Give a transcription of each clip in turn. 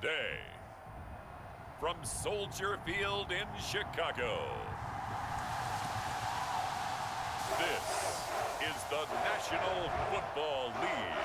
the day. From Soldier Field in Chicago, this is the National Football League.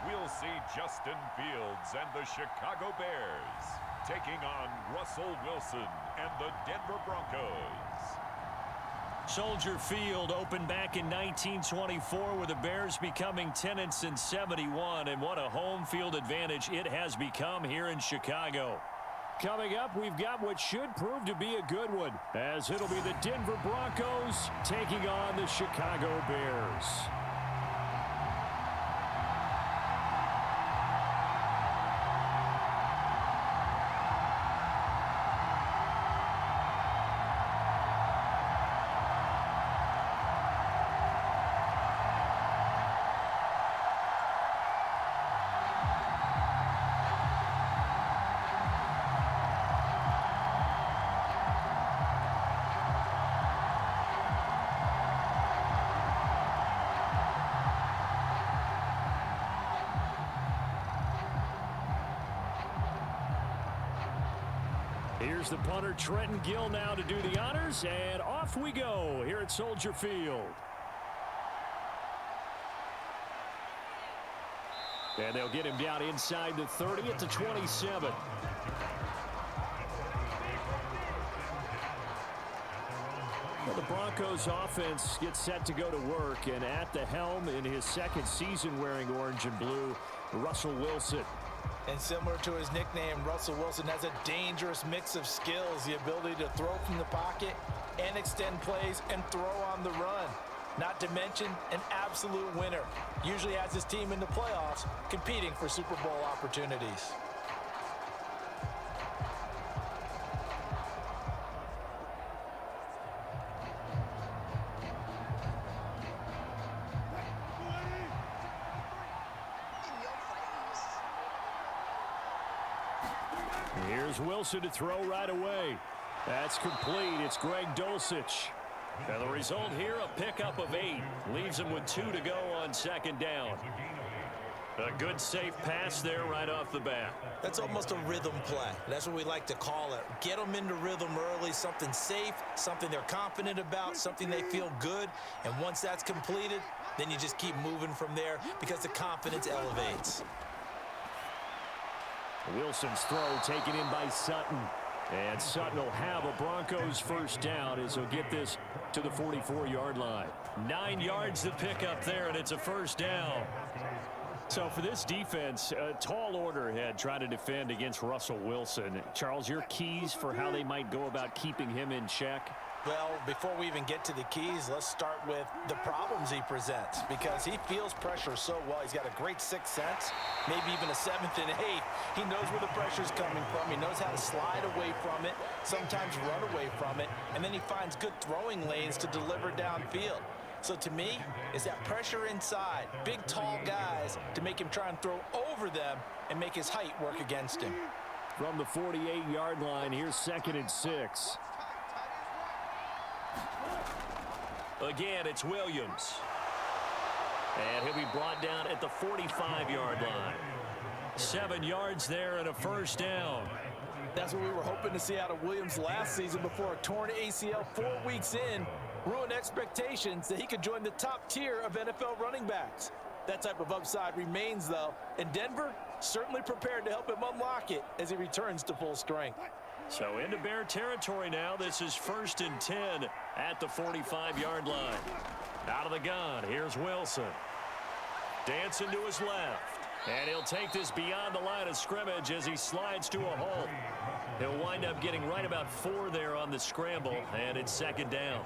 We'll see Justin Fields and the Chicago Bears taking on Russell Wilson and the Denver Broncos. Soldier Field opened back in 1924 with the Bears becoming tenants in 71, and what a home field advantage it has become here in Chicago. Coming up, we've got what should prove to be a good one, as it'll be the Denver Broncos taking on the Chicago Bears. Here's the punter, Trenton Gill, now to do the honors, and off we go here at Soldier Field. And they'll get him down inside the 30 at the 27. Well, the Broncos offense gets set to go to work, and at the helm in his second season wearing orange and blue, Russell Wilson. And similar to his nickname, Russell Wilson has a dangerous mix of skills, the ability to throw from the pocket and extend plays and throw on the run. Not to mention an absolute winner. Usually has his team in the playoffs competing for Super Bowl opportunities. Here's Wilson to throw right away. That's complete. It's Greg Dulcich. And the result here, a pickup of 8. Leaves him with 2 to go on second down. A good, safe pass there right off the bat. That's almost a rhythm play. That's what we like to call it. Get them into rhythm early, something safe, something they're confident about, something they feel good. And once that's completed, then you just keep moving from there because the confidence elevates. Wilson's throw taken in by Sutton. And Sutton will have a Broncos first down as he'll get this to the 44-yard line. 9 yards to pick up there, and it's a first down. So for this defense, a tall order ahead trying to defend against Russell Wilson. Charles, your keys for how they might go about keeping him in check? Well, before we even get to the keys, let's start with the problems he presents because he feels pressure so well. He's got a great sixth sense, maybe even a seventh and eighth. He knows where the pressure's coming from. He knows how to slide away from it, sometimes run away from it, and then he finds good throwing lanes to deliver downfield. So to me, it's that pressure inside, big, tall guys to make him try and throw over them and make his height work against him. From the 48-yard line, here's 2nd and 6. Again, it's Williams. And he'll be brought down at the 45-yard line. 7 yards there and a first down. That's what we were hoping to see out of Williams last season before a torn ACL 4 weeks in ruined expectations that he could join the top tier of NFL running backs. That type of upside remains, though, and Denver certainly prepared to help him unlock it as he returns to full strength. So into Bear territory now. This is 1st and 10 at the 45-yard line. Out of the gun, here's Wilson. Dancing to his left. And he'll take this beyond the line of scrimmage as he slides to a halt. He'll wind up getting right about 4 there on the scramble, and it's 2nd down.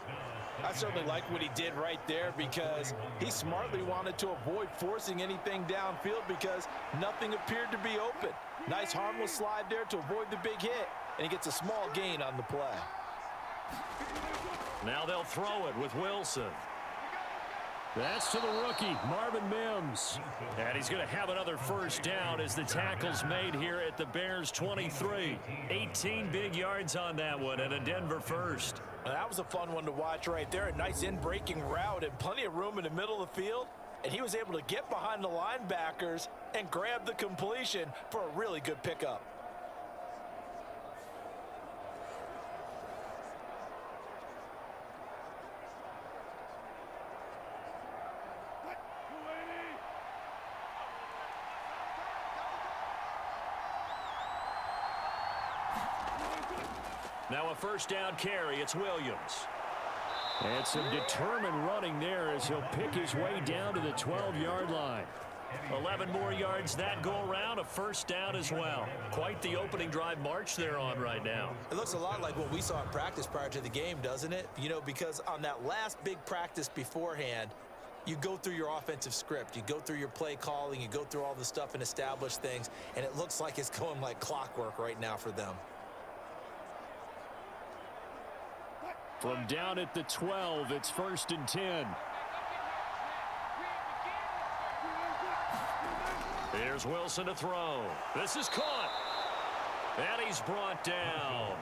I certainly like what he did right there because he smartly wanted to avoid forcing anything downfield because nothing appeared to be open. Nice harmless slide there to avoid the big hit, and he gets a small gain on the play. Now they'll throw it with Wilson. That's to the rookie, Marvin Mims. And he's going to have another first down as the tackle's made here at the Bears 23. 18 big yards on that one and a Denver first. That was a fun one to watch right there. A nice in-breaking route and plenty of room in the middle of the field. And he was able to get behind the linebackers and grab the completion for a really good pickup. Now a first down carry. It's Williams. And some determined running there as he'll pick his way down to the 12-yard line. 11 more yards that go around. A first down as well. Quite the opening drive march they're on right now. It looks a lot like what we saw in practice prior to the game, doesn't it? You know, because on that last big practice beforehand, you go through your offensive script. You go through your play calling. You go through all the stuff and establish things. And it looks like it's going like clockwork right now for them. From down at the 12, it's 1st and 10. Here's Wilson to throw. This is caught. And he's brought down.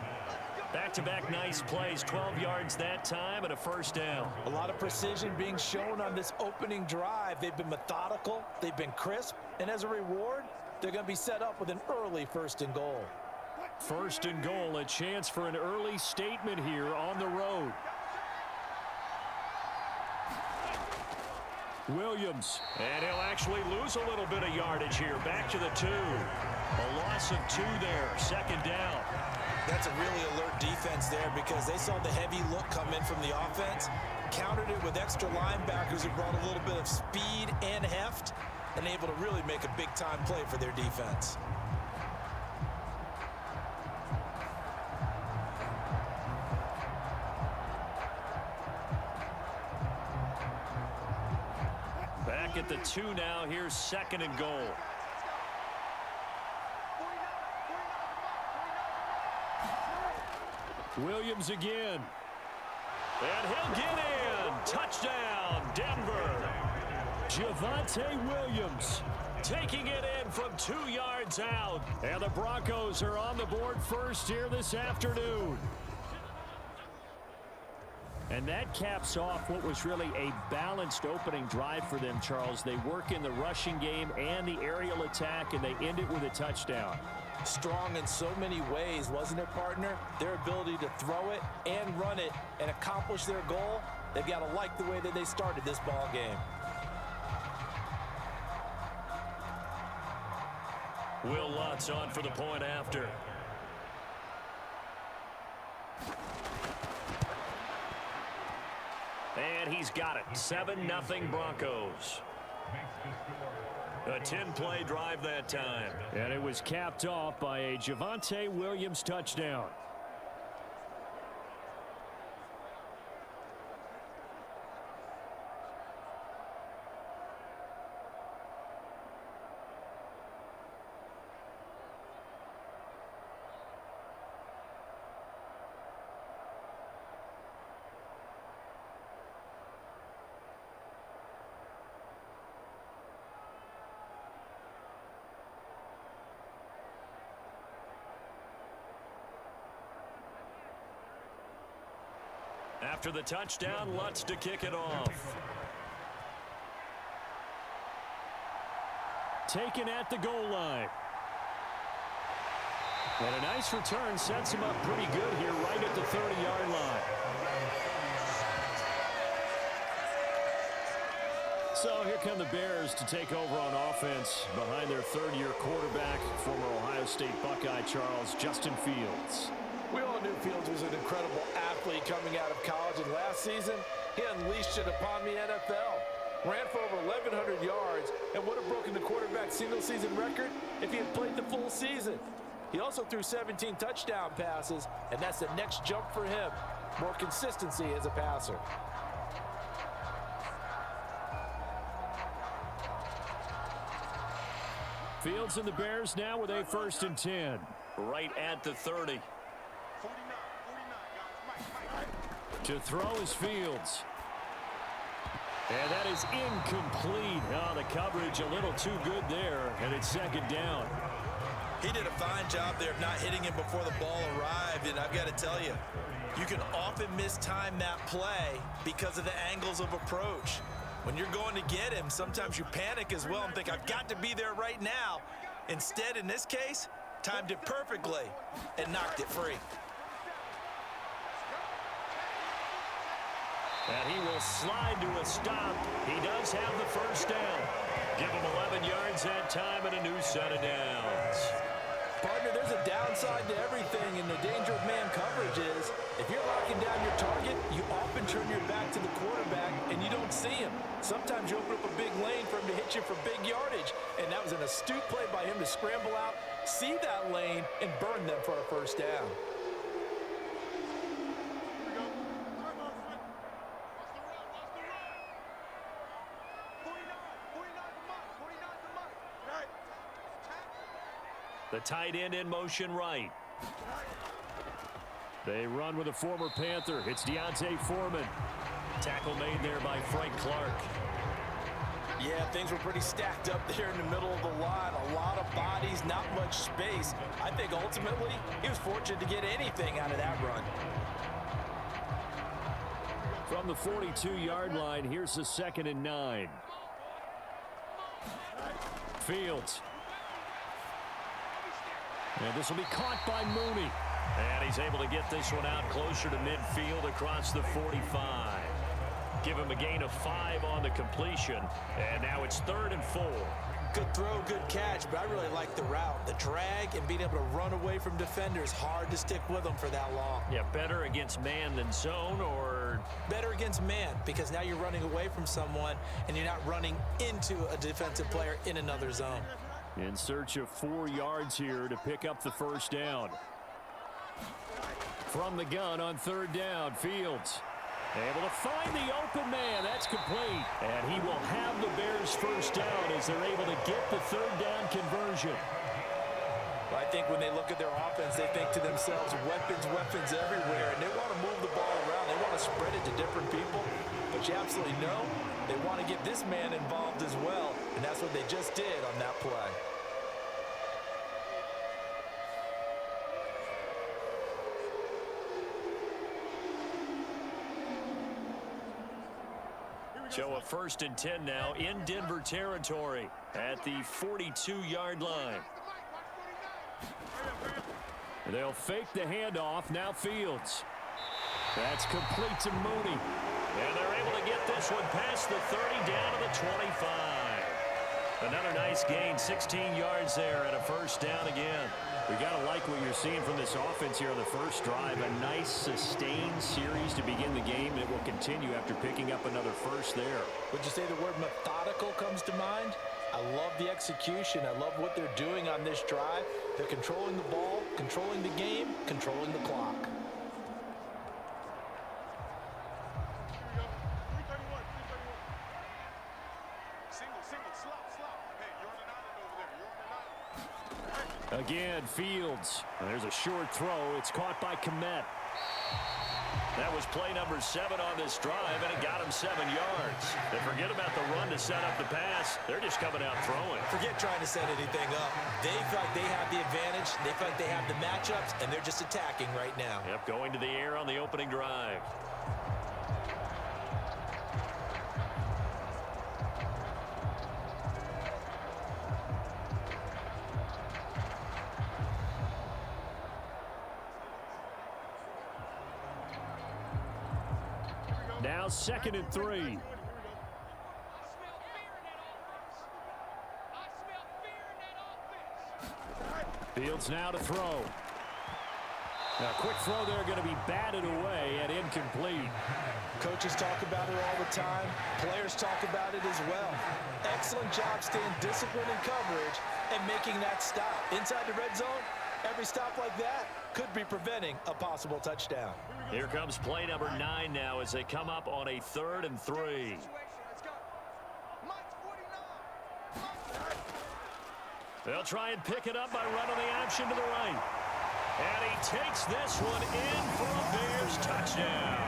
Back-to-back nice plays, 12 yards that time and a first down. A lot of precision being shown on this opening drive. They've been methodical, they've been crisp, and as a reward, they're going to be set up with an early 1st and goal. 1st and goal, a chance for an early statement here on the road. Williams, and he'll actually lose a little bit of yardage here. Back to the 2. A loss of 2 there, 2nd down. That's a really alert defense there because they saw the heavy look come in from the offense, countered it with extra linebackers who brought a little bit of speed and heft, and able to really make a big-time play for their defense. Back at the 2 now. Here's 2nd and goal. Williams again. And he'll get in. Touchdown, Denver. Javonte Williams taking it in from 2 yards out. And the Broncos are on the board first here this afternoon. And that caps off what was really a balanced opening drive for them, Charles. They work in the rushing game and the aerial attack, and they end it with a touchdown. Strong in so many ways, wasn't it, partner? Their ability to throw it and run it and accomplish their goal, they've got to like the way that they started this ball game. Will Lutz on for the point after. And he's got it. 7-0 Broncos. A 10-play drive that time. And it was capped off by a Javonte Williams touchdown. After the touchdown, Lutz to kick it off. Taken at the goal line. And a nice return sets him up pretty good here right at the 30-yard line. So here come the Bears to take over on offense behind their third-year quarterback, former Ohio State Buckeye Charles Justin Fields. We all knew Fields was an incredible athlete coming out of college, and last season, he unleashed it upon the NFL. Ran for over 1,100 yards and would have broken the quarterback single-season record if he had played the full season. He also threw 17 touchdown passes, and that's the next jump for him. More consistency as a passer. Fields and the Bears now with a 1st and 10. Right at the 30. To throw is Fields. And that is incomplete. Oh, the coverage a little too good there, and it's second down. He did a fine job there of not hitting him before the ball arrived, and I've got to tell you, you can often mistime that play because of the angles of approach. When you're going to get him, sometimes you panic as well and think, I've got to be there right now. Instead, in this case, timed it perfectly and knocked it free. And he will slide to a stop. He does have the first down. Give him 11 yards that time and a new set of downs. Partner, there's a downside to everything, and the danger of man coverage is if you're locking down your target, you often turn your back to the quarterback and you don't see him. Sometimes you open up a big lane for him to hit you for big yardage, and that was an astute play by him to scramble out, see that lane, and burn them for a first down. The tight end in motion right. They run with a former Panther. It's Deontay Foreman. Tackle made there by Frank Clark. Yeah, things were pretty stacked up there in the middle of the line. A lot of bodies, not much space. I think ultimately he was fortunate to get anything out of that run. From the 42-yard line, here's the 2nd and 9. Fields. And this will be caught by Mooney. And he's able to get this one out closer to midfield across the 45. Give him a gain of 5 on the completion. And now it's 3rd and 4. Good throw, good catch, but I really like the route. The drag and being able to run away from defenders. Hard to stick with them for that long. Yeah, better against man than zone, or? Better against man, because now you're running away from someone and you're not running into a defensive player in another zone. In search of 4 yards here to pick up the first down. From the gun on 3rd down, Fields. Able to find the open man. That's complete. And he will have the Bears first down as they're able to get the 3rd down conversion. I think when they look at their offense, they think to themselves, weapons, weapons everywhere. And they want to move the ball around. They want to spread it to different people. But you absolutely know they want to get this man involved as well. And that's what they just did on that play. So a 1st and 10 now in Denver territory at the 42-yard line. They'll fake the handoff. Now Fields. That's complete to Mooney. And they're able to get this one past the 30 down to the 25. Another nice gain, 16 yards there and a first down again. We got to like what you're seeing from this offense here on the first drive. A nice sustained series to begin the game that will continue after picking up another first there. Would you say the word methodical comes to mind? I love the execution. I love what they're doing on this drive. They're controlling the ball, controlling the game, controlling the clock. Again, Fields. And there's a short throw. It's caught by Kmet. That was play number 7 on this drive, and it got him 7 yards. And forget about the run to set up the pass. They're just coming out throwing. Forget trying to set anything up. They feel like they have the advantage. They feel like they have the matchups, and they're just attacking right now. Yep, going to the air on the opening drive. Now 2nd and 3. Fields now to throw. Now, quick throw there going to be batted away and incomplete. Coaches talk about it all the time. Players talk about it as well. Excellent job staying disciplined in coverage and making that stop. Inside the red zone, every stop like that could be preventing a possible touchdown. Here comes play number 9 now as they come up on a 3rd and 3. They'll try and pick it up by running the option to the right. And he takes this one in for a Bears touchdown.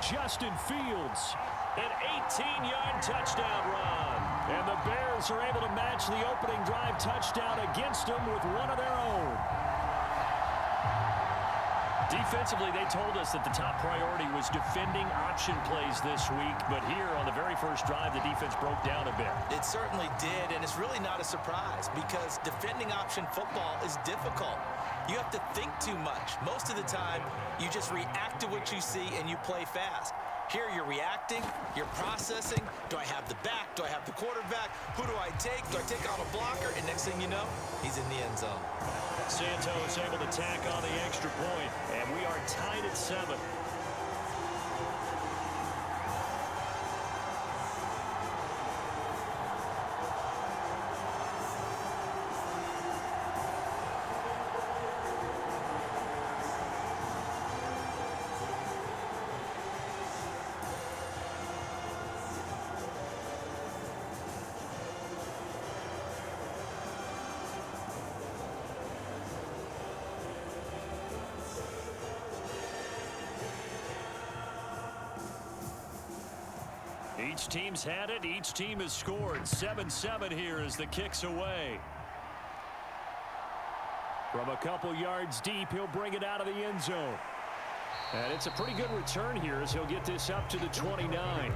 Justin Fields An 18-yard touchdown run. And the Bears are able to match the opening drive touchdown against them with one of their own. Defensively, they told us that the top priority was defending option plays this week. But here on the very first drive, the defense broke down a bit. It certainly did, and it's really not a surprise because defending option football is difficult. You have to think too much. Most of the time, you just react to what you see and you play fast. Here you're reacting, you're processing. Do I have the back? Do I have the quarterback? Who do I take? Do I take on a blocker? And next thing you know, he's in the end zone. Santos able to tack on the extra point, and we are tied at 7. Each team's had it. Each team has scored. 7-7 here as the kick's away. From a couple yards deep, he'll bring it out of the end zone. And it's a pretty good return here as he'll get this up to the 29.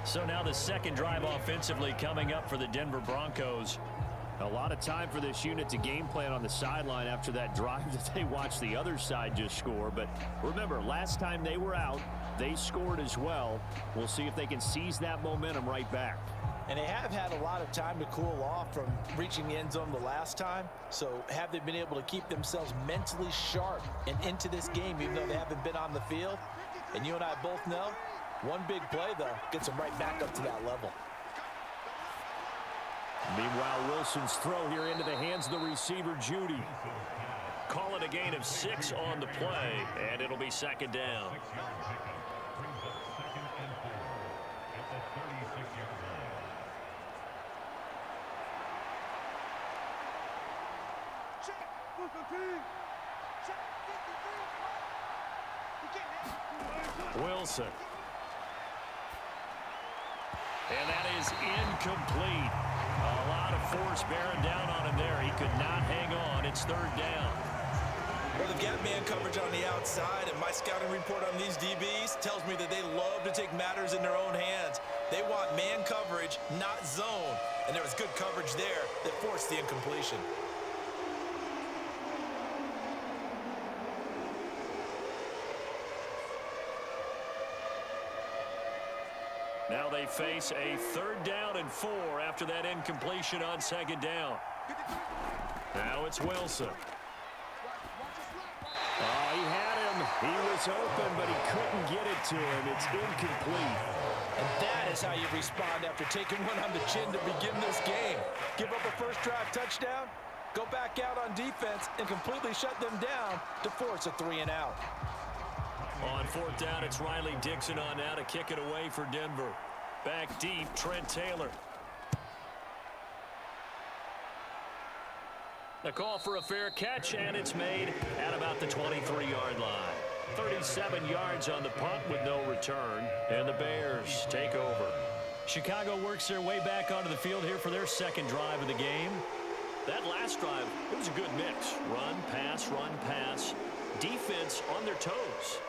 So now the second drive offensively coming up for the Denver Broncos. A lot of time for this unit to game plan on the sideline after that drive that they watched the other side just score. But remember, last time they were out, they scored as well. We'll see if they can seize that momentum right back. And they have had a lot of time to cool off from reaching the end zone the last time. So have they been able to keep themselves mentally sharp and into this game even though they haven't been on the field? And you and I both know, one big play, though, gets them right back up to that level. Meanwhile, Wilson's throw here into the hands of the receiver, Judy. Call it a gain of 6 on the play, and it'll be second down. Wilson. And that is incomplete. A lot of force bearing down on him there. He could not hang on. It's third down. Well, they've got man coverage on the outside, and my scouting report on these DBs tells me that they love to take matters in their own hands. They want man coverage, not zone. And there was good coverage there that forced the incompletion. Now they face a 3rd down and 4 after that incompletion on second down. Now it's Wilson. Oh, he had him. He was open, but he couldn't get it to him. It's incomplete. And that is how you respond after taking one on the chin to begin this game. Give up a first drive touchdown, go back out on defense, and completely shut them down to force a 3-and-out. On 4th down, it's Riley Dixon on now to kick it away for Denver. Back deep, Trent Taylor. The call for a fair catch, and it's made at about the 23-yard line. 37 yards on the punt with no return, and the Bears take over. Chicago works their way back onto the field here for their second drive of the game. That last drive, it was a good mix. Run, pass, defense on their toes.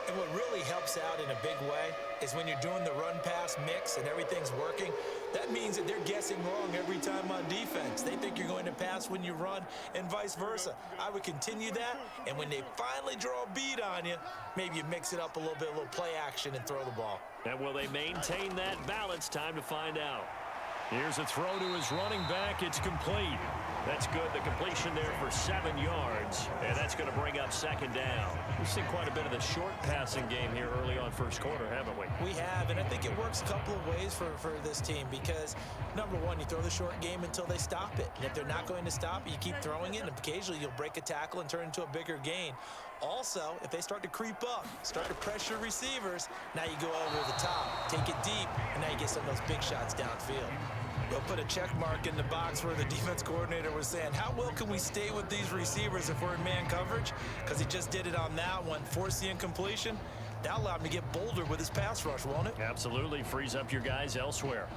And what really helps out in a big way is when you're doing the run-pass mix and everything's working, that means that they're guessing wrong every time on defense. They think you're going to pass when you run and vice versa. I would continue that, and when they finally draw a bead on you, maybe you mix it up a little bit, a little play action and throw the ball. And will they maintain that balance? Time to find out. Here's a throw to his running back. It's complete. That's good. The completion there for 7 yards. And that's going to bring up second down. We've seen quite a bit of the short passing game here early on first quarter, haven't we? We have, and I think it works a couple of ways for this team because, number one, you throw the short game until they stop it. And if they're not going to stop it, you keep throwing it, and occasionally you'll break a tackle and turn it into a bigger gain. Also, if they start to creep up, start to pressure receivers, now you go over the top, take it deep, and now you get some of those big shots downfield. We'll put a check mark in the box where the defense coordinator was saying, how well can we stay with these receivers if we're in man coverage? Because he just did it on that one, forced the incompletion. That allowed him to get bolder with his pass rush, won't it? Absolutely. Frees up your guys elsewhere.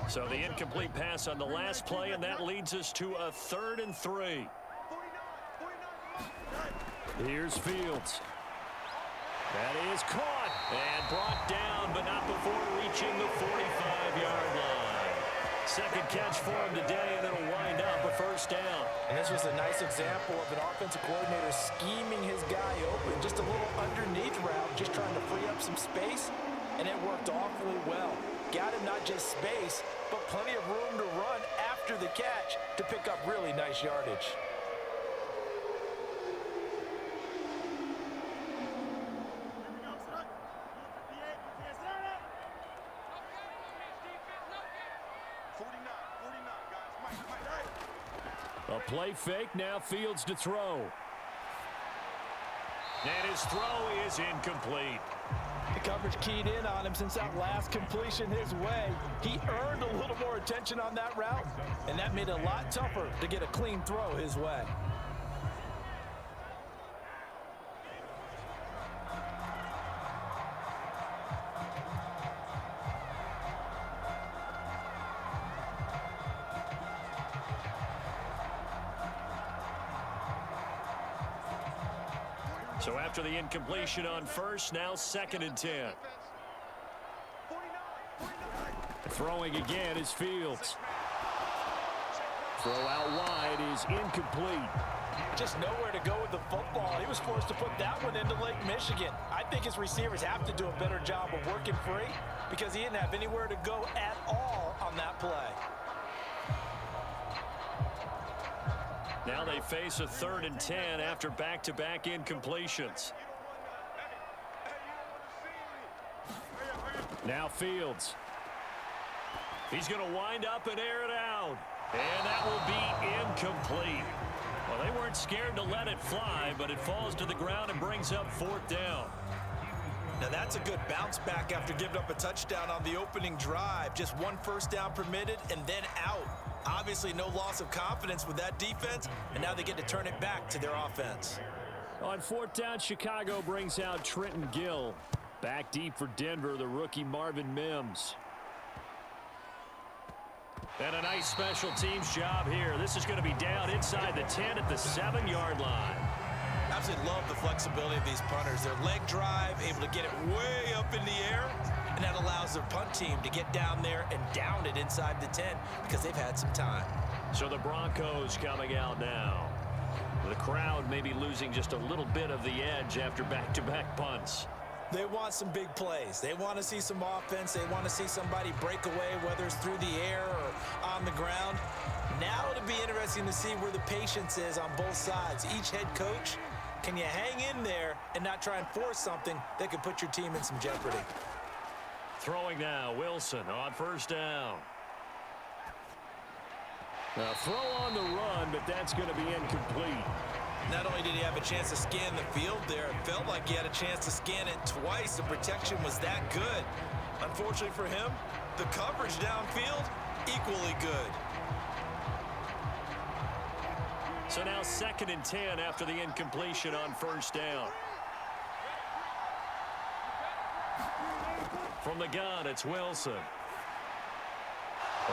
So the incomplete pass on the last play, and that leads us to a 3rd and 3. Here's Fields. That is caught and brought down, but not before reaching the 45-yard line. Second catch for him today, and it'll wind up a 1st down. And this was a nice example of an offensive coordinator scheming his guy open. Just a little underneath route, just trying to free up some space, and it worked awfully well. Got him not just space, but plenty of room to run after the catch to pick up really nice yardage. A play fake, now Fields to throw. And his throw is incomplete. The coverage keyed in on him since that last completion his way. He earned a little more attention on that route, and that made it a lot tougher to get a clean throw his way. So after the incompletion on first, now 2nd and 10. Throwing again is Fields. Throw out wide is incomplete. Just nowhere to go with the football. He was forced to put that one into Lake Michigan. I think his receivers have to do a better job of working free because he didn't have anywhere to go at all on that play. Now they face a 3rd and 10 after back-to-back incompletions. Now Fields. He's going to wind up and air it out. And that will be incomplete. Well, they weren't scared to let it fly, but it falls to the ground and brings up 4th down. Now that's a good bounce back after giving up a touchdown on the opening drive. Just 1 first down permitted and then out. Obviously no loss of confidence with that defense, and now they get to turn it back to their offense. On 4th down, Chicago brings out Trenton Gill. Back deep for Denver, the rookie Marvin Mims. And a nice special teams job here. This is going to be down inside the 10 at the 7-yard line. Absolutely love the flexibility of these punters. Their leg drive, able to get it way up in the air, and that allows their punt team to get down there and down it inside the 10 because they've had some time. So the Broncos coming out now. The crowd may be losing just a little bit of the edge after back-to-back punts. They want some big plays. They want to see some offense. They want to see somebody break away, whether it's through the air or on the ground. Now it'll be interesting to see where the patience is on both sides. Each head coach, can you hang in there and not try and force something that could put your team in some jeopardy? Throwing now, Wilson on 1st down. A throw on the run, but that's going to be incomplete. Not only did he have a chance to scan the field there, it felt like he had a chance to scan it twice. The protection was that good. Unfortunately for him, the coverage downfield, equally good. So now 2nd and 10 after the incompletion on 1st down. From the gun, it's Wilson.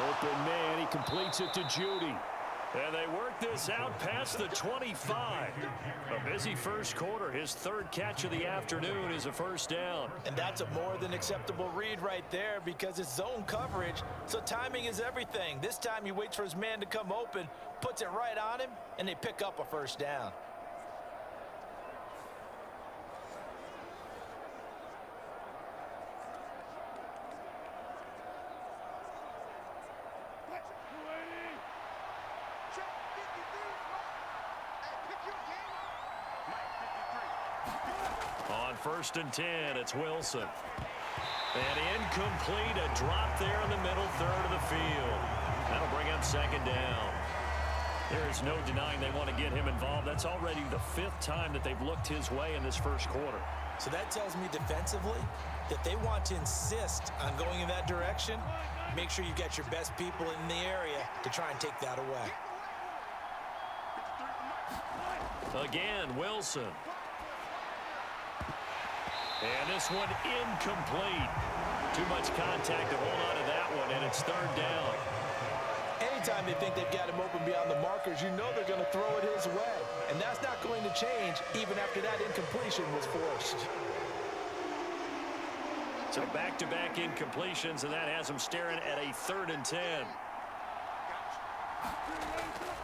Open man, he completes it to Judy. And they work this out past the 25. A busy first quarter. His 3rd catch of the afternoon is a 1st down. And that's a more than acceptable read right there because it's zone coverage, so timing is everything. This time he waits for his man to come open, puts it right on him, and they pick up a 1st down. On 1st and 10, it's Wilson. And incomplete, a drop there in the middle third of the field. That'll bring up second down. There is no denying they want to get him involved. That's already the 5th time that they've looked his way in this first quarter. So that tells me defensively that they want to insist on going in that direction. Make sure you get your best people in the area to try and take that away. Again, Wilson. And this one incomplete. Too much contact to hold on to that one, and it's third down. Anytime they think they've got him open beyond the markers, you know they're going to throw it his way. And that's not going to change even after that incompletion was forced. So back-to-back incompletions, and that has them staring at a 3rd and 10.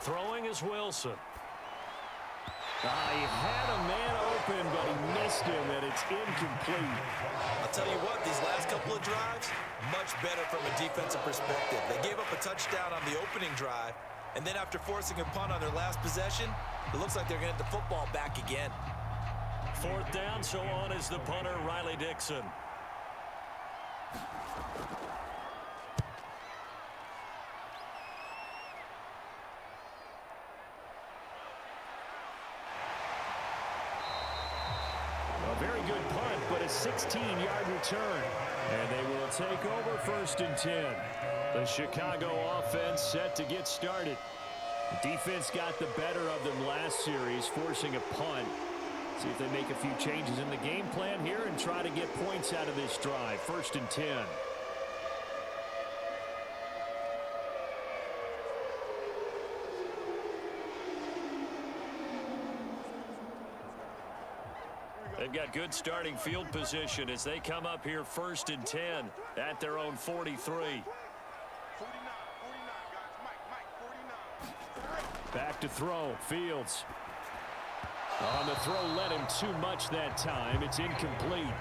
Throwing is Wilson. He had a man open, but he missed him, and it's incomplete. I'll tell you what, these last couple of drives, much better from a defensive perspective. They gave up a touchdown on the opening drive, and then after forcing a punt on their last possession, it looks like they're going to get the football back again. 4th down, so on is the punter, Riley Dixon. Very good punt, but a 16-yard return. And they will take over 1st and 10. The Chicago offense set to get started. The defense got the better of them last series, forcing a punt. See if they make a few changes in the game plan here and try to get points out of this drive. 1st and 10. They've got good starting field position as they come up here 1st and 10 at their own 43. Back to throw. Fields. On the throw, led him too much that time. It's incomplete.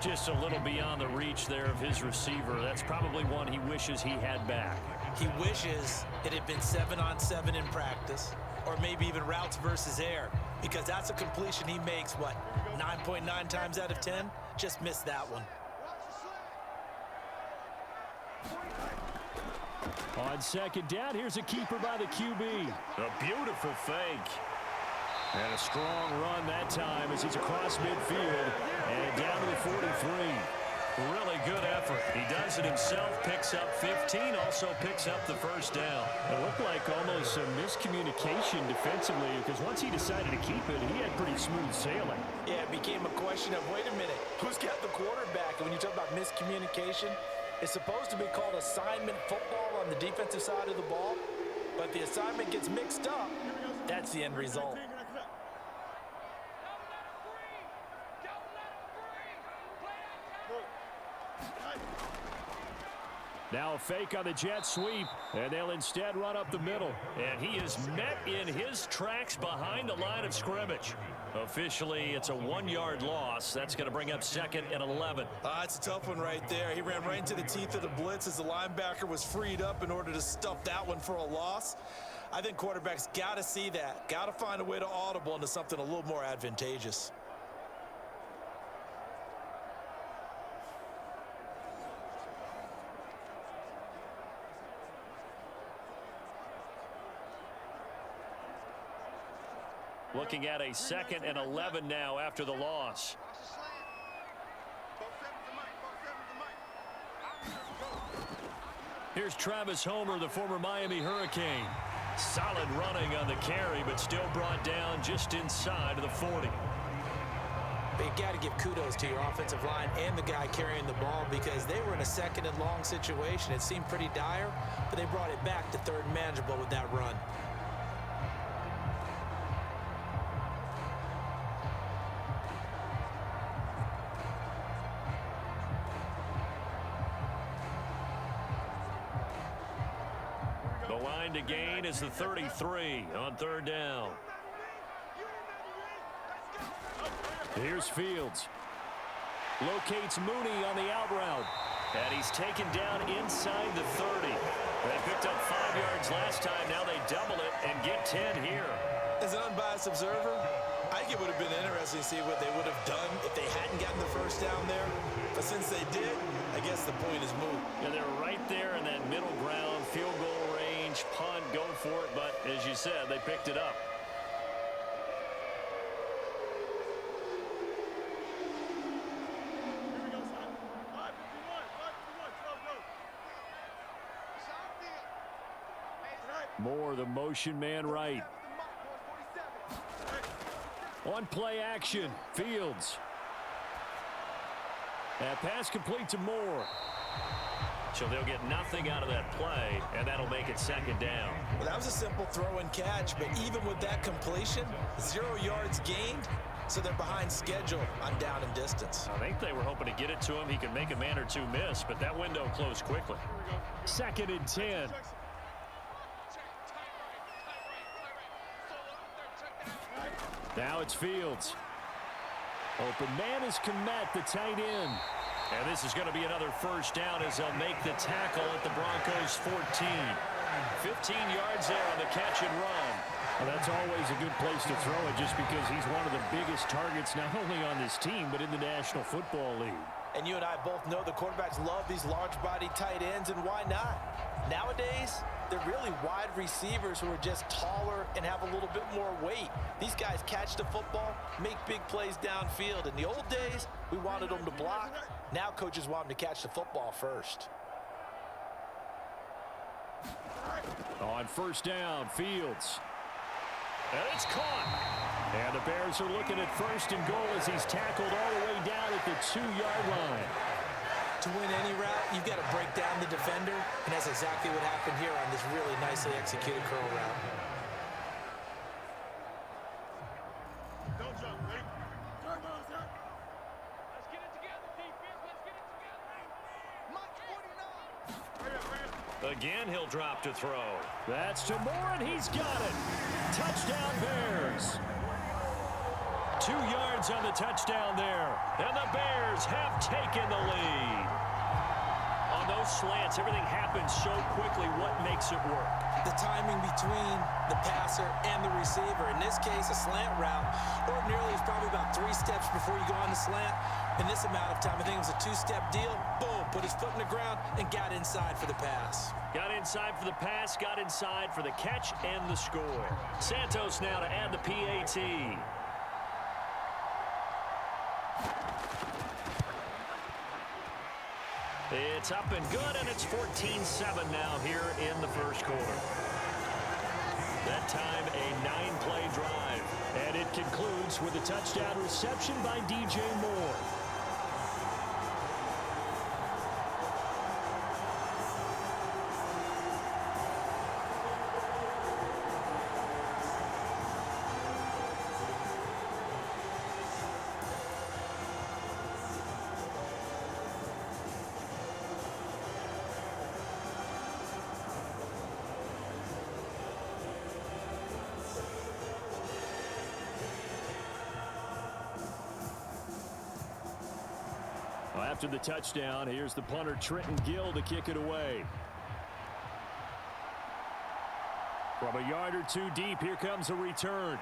Just a little beyond the reach there of his receiver. That's probably one he wishes he had back. He wishes it had been 7-on-7 in practice, or maybe even routes versus air, because that's a completion he makes, what, 9.9 times out of 10? Just missed that one. On 2nd down, here's a keeper by the QB. A beautiful fake. And a strong run that time as he's across midfield and down to the 43. Really good effort. He does it himself, picks up 15, also picks up the 1st down. It looked like almost some miscommunication defensively because once he decided to keep it, he had pretty smooth sailing. Yeah, it became a question of, wait a minute, who's got the quarterback? And when you talk about miscommunication, it's supposed to be called assignment football on the defensive side of the ball. But the assignment gets mixed up. That's the end result. Now a fake on the jet sweep, and they'll instead run up the middle. And he is met in his tracks behind the line of scrimmage. Officially, it's a 1-yard loss. That's going to bring up 2nd and 11. It's a tough one right there. He ran right into the teeth of the blitz as the linebacker was freed up in order to stuff that one for a loss. I think quarterbacks got to see that. Got to find a way to audible into something a little more advantageous. Looking at a 2nd and 11 now after the loss. Here's Travis Homer, the former Miami Hurricane. Solid running on the carry, but still brought down just inside of the 40. But you got to give kudos to your offensive line and the guy carrying the ball because they were in a 2nd and long situation. It seemed pretty dire, but they brought it back to 3rd and manageable with that run. The line to gain is the 33 on 3rd down. Here's Fields. Locates Mooney on the out route. And he's taken down inside the 30. They picked up 5 yards last time. Now they double it and get 10 here. As an unbiased observer, I think it would have been interesting to see what they would have done if they hadn't gotten the first down there. But since they did, I guess the point is moot. Yeah, they're right there in that middle ground, field goal range, punt, go for it. But as you said, they picked it up. More the motion man right. On play action, Fields. That pass complete to Moore. So they'll get nothing out of that play, and that'll make it second down. Well, that was a simple throw and catch, but even with that completion, 0 yards gained, so they're behind schedule on down and distance. I think they were hoping to get it to him. He could make a man or two miss, but that window closed quickly. 2nd and 10. Now it's Fields. Open man is Komet, the tight end. And this is going to be another first down as they'll make the tackle at the Broncos 14. 15 yards there on the catch and run. Well, that's always a good place to throw it just because he's one of the biggest targets not only on this team but in the National Football League. And you and I both know the quarterbacks love these large-body tight ends, and why not? Nowadays, they're really wide receivers who are just taller and have a little bit more weight. These guys catch the football, make big plays downfield. In the old days, we wanted them to block. Now coaches want them to catch the football first. On first down, Fields. And it's caught. And the Bears are looking at 1st and goal as he's tackled all the way down at the 2-yard line. To win any route, you've got to break down the defender, and that's exactly what happened here on this really nicely executed curl route. Don't jump, ready? Turn those up. Let's get it together, defense. Let's get it together. Mike 29. Again, he'll drop to throw. That's to Moore, and he's got it. Touchdown, Bears. 2 yards on the touchdown there. And the Bears have taken the lead. On those slants, everything happens so quickly. What makes it work? The timing between the passer and the receiver. In this case, a slant route. Ordinarily, it's probably about 3 steps before you go on the slant. In this amount of time, I think it was a 2-step deal. Boom, put his foot in the ground and got inside for the pass. Got inside for the pass, got inside for the catch and the score. Santos now to add the PAT. It's up and good, and it's 14-7 now here in the first quarter. That time, a 9-play drive. And it concludes with a touchdown reception by DJ Moore. After the touchdown, here's the punter Trenton Gill to kick it away. From a yard or 2 deep, here comes a return.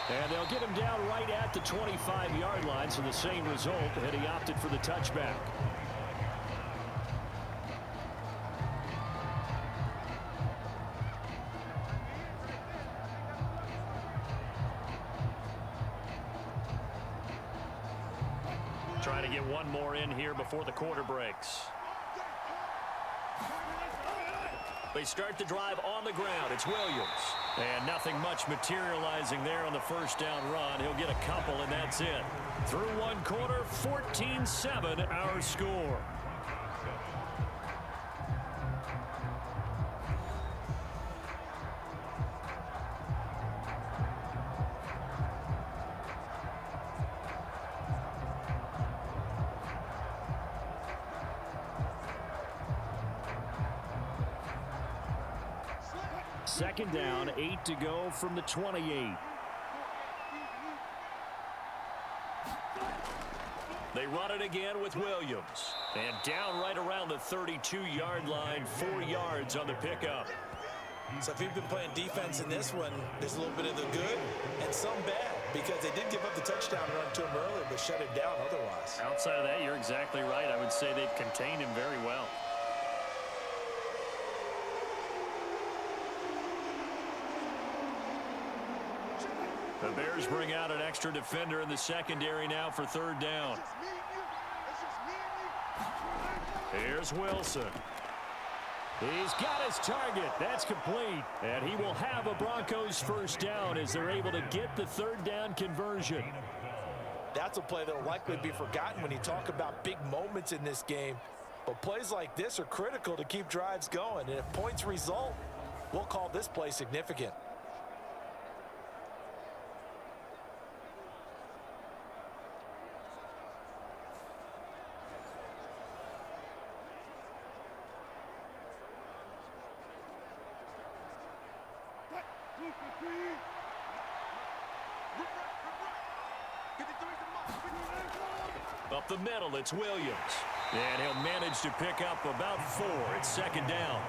And they'll get him down right at the 25-yard line, so the same result, and he opted for the touchback. Trying to get one more in here before the quarter breaks. They start the drive on the ground. It's Williams. And nothing much materializing there on the first down run. He'll get a couple, and that's it. Through one quarter, 14-7 our score. Second down, 8 to go from the 28. They run it again with Williams. And down right around the 32-yard line, 4 yards on the pickup. So if you've been playing defense in this one, there's a little bit of the good and some bad, because they did give up the touchdown run to him earlier, but shut it down otherwise. Outside of that, you're exactly right. I would say they've contained him very well. The Bears bring out an extra defender in the secondary now for third down. Here's Wilson. He's got his target. That's complete. And he will have a Broncos first down as they're able to get the third down conversion. That's a play that will likely be forgotten when you talk about big moments in this game. But plays like this are critical to keep drives going. And if points result, we'll call this play significant. Up the middle, it's Williams. And he'll manage to pick up about 4. It's second down.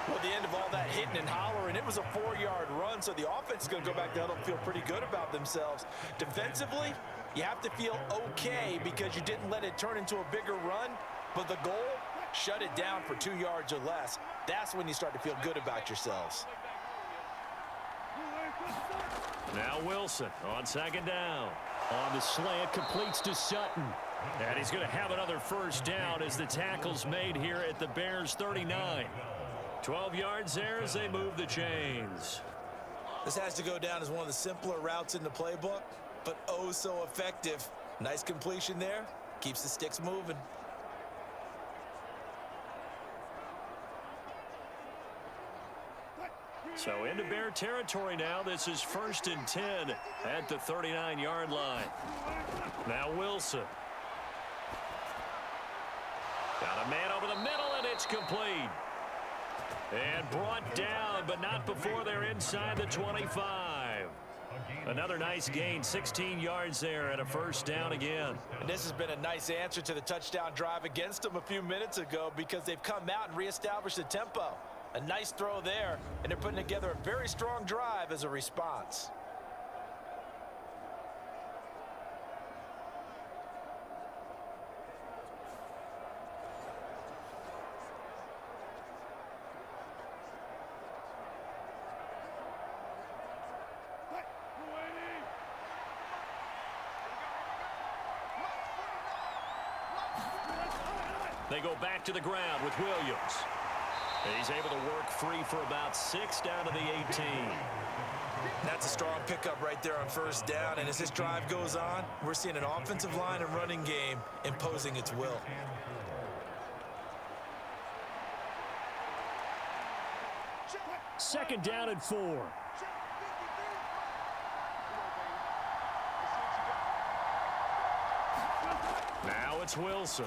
Well, the end of all that hitting and hollering, it was a 4-yard run, so the offense is going to go back down and feel pretty good about themselves. Defensively, you have to feel okay because you didn't let it turn into a bigger run, but the goal, shut it down for 2 yards or less. That's when you start to feel good about yourselves. Now Wilson on second down. On the slant, completes to Sutton. And he's going to have another first down as the tackle's made here at the Bears 39. 12 yards there as they move the chains. This has to go down as one of the simpler routes in the playbook, but oh so effective. Nice completion there. Keeps the sticks moving. So into Bear territory now. This is 1st and 10 at the 39-yard line. Now Wilson. Got a man over the middle, and it's complete. And brought down, but not before they're inside the 25. Another nice gain, 16 yards there, and a first down again. And this has been a nice answer to the touchdown drive against them a few minutes ago because they've come out and reestablished the tempo. A nice throw there, and they're putting together a very strong drive as a response. They go back to the ground with Williams. He's able to work free for about 6 down to the 18. That's a strong pickup right there on first down, and as this drive goes on, we're seeing an offensive line and running game imposing its will. Second down and 4. Now it's Wilson.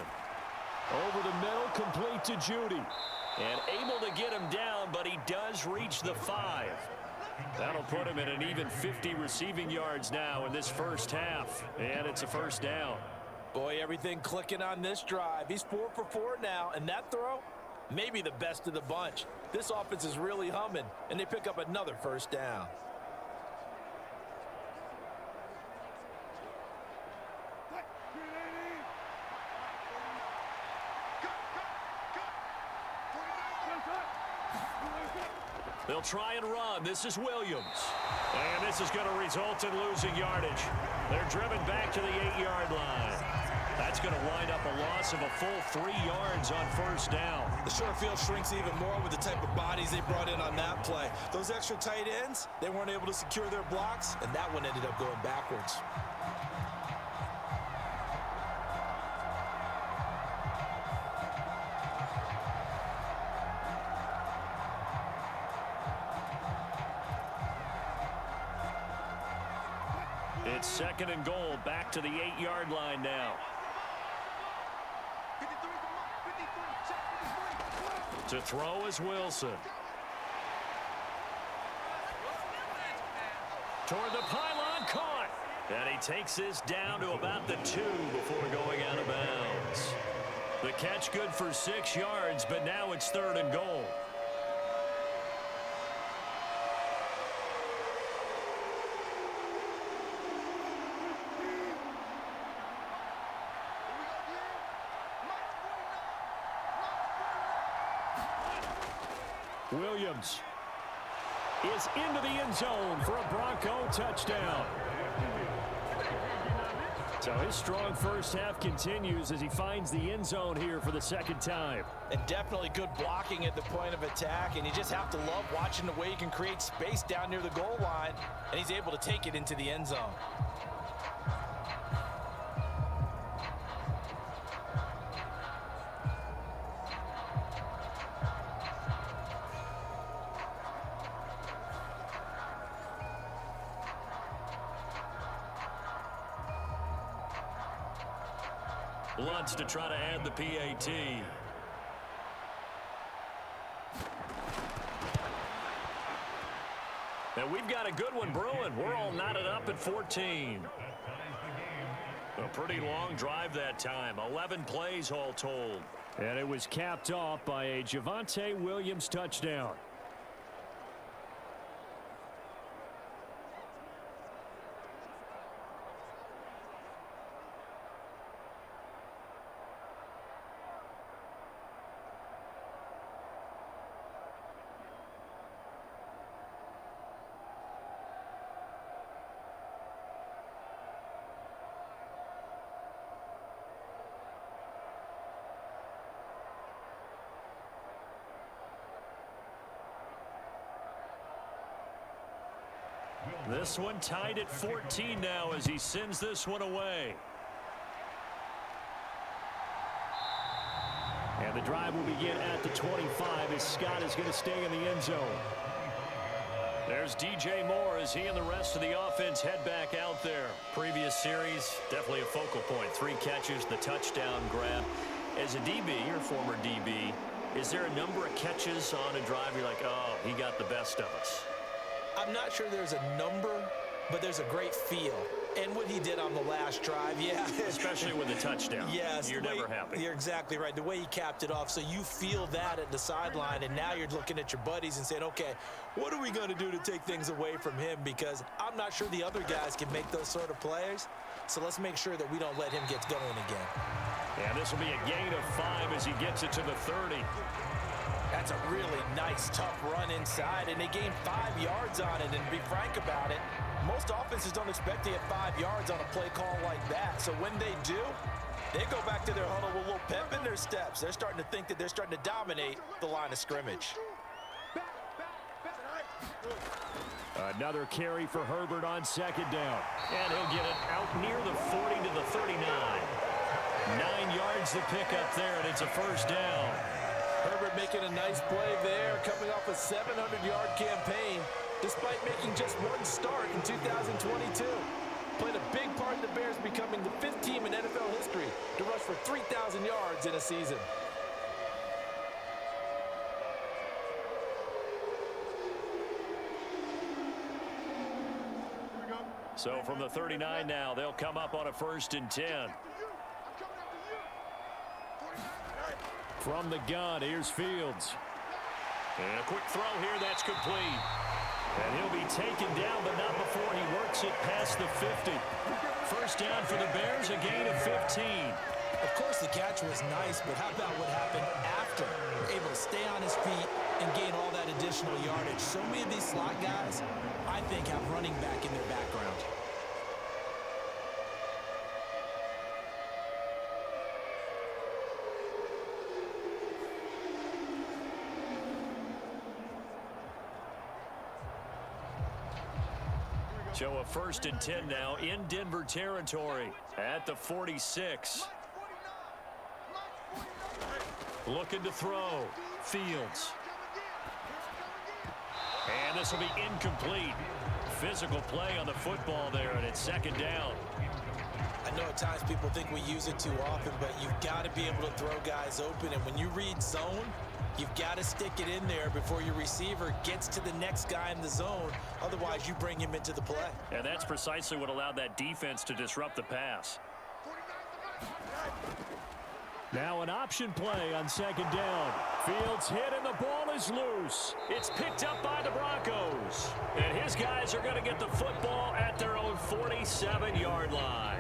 Over the middle, complete to Judy. And able to get him down, but he does reach the 5. That'll put him at an even 50 receiving yards now in this first half. And it's a first down. Boy, everything clicking on this drive. He's 4 for 4 now, and that throw, maybe the best of the bunch. This offense is really humming, and they pick up another first down. They'll try and run. This is Williams. And this is going to result in losing yardage. They're driven back to the 8-yard line. That's going to wind up a loss of a full 3 yards on first down. The short field shrinks even more with the type of bodies they brought in on that play. Those extra tight ends, they weren't able to secure their blocks, and that one ended up going backwards. It's second and goal, back to the 8-yard line now. To throw is Wilson. Toward the pylon, caught. And he takes this down to about the 2 before going out of bounds. The catch good for 6 yards, but now it's third and goal. Williams is into the end zone for a Bronco touchdown. So his strong first half continues as he finds the end zone here for the second time. And definitely good blocking at the point of attack, and you just have to love watching the way he can create space down near the goal line, and he's able to take it into the end zone. Lutz to try to add the PAT. And we've got a good one brewing. We're all knotted up at 14. A pretty long drive that time. 11 plays all told. And it was capped off by a Javonte Williams touchdown. This one tied at 14 now as he sends this one away. And the drive will begin at the 25 as Scott is going to stay in the end zone. There's DJ Moore as he and the rest of the offense head back out there. Previous series, definitely a focal point. 3 catches, the touchdown grab. As a DB, your former DB, is there a number of catches on a drive you're like, oh, he got the best of us? I'm not sure there's a number, but there's a great feel. And what he did on the last drive, yeah. Especially with the touchdown. Yes. You're never happy. You're exactly right. The way he capped it off, so you feel that at the sideline, and now you're looking at your buddies and saying, okay, what are we going to do to take things away from him? Because I'm not sure the other guys can make those sort of plays. So let's make sure that we don't let him get going again. And this will be a gain of 5 as he gets it to the 30. That's a really nice, tough run inside, and they gained 5 yards on it. And to be frank about it, most offenses don't expect to get 5 yards on a play call like that. So when they do, they go back to their huddle with a little pep in their steps. They're starting to think that they're starting to dominate the line of scrimmage. Another carry for Herbert on second down. And he'll get it out near the 40 to the 39. 9 yards to pick up there, and it's a first down. Herbert making a nice play there, coming off a 700-yard campaign, despite making just 1 start in 2022. Played a big part in the Bears becoming the 5th team in NFL history to rush for 3,000 yards in a season. So from the 39 now, they'll come up on a 1st and 10. From the gun, here's Fields. And a quick throw here, that's complete. And he'll be taken down, but not before he works it past the 50. First down for the Bears, a gain of 15. Of course, the catch was nice, but how about what happened after? Able to stay on his feet and gain all that additional yardage. So many of these slot guys, I think, have running back in their background. So a 1st and 10 now in Denver territory at the 46. Looking to throw. Fields. And this will be incomplete. Physical play on the football there, and it's 2nd down. I know at times people think we use it too often, but you've got to be able to throw guys open. And when you read zone, you've got to stick it in there before your receiver gets to the next guy in the zone. Otherwise, you bring him into the play. And that's precisely what allowed that defense to disrupt the pass. Now an option play on 2nd down. Fields hit and the ball is loose. It's picked up by the Broncos. And his guys are going to get the football at their own 47-yard line.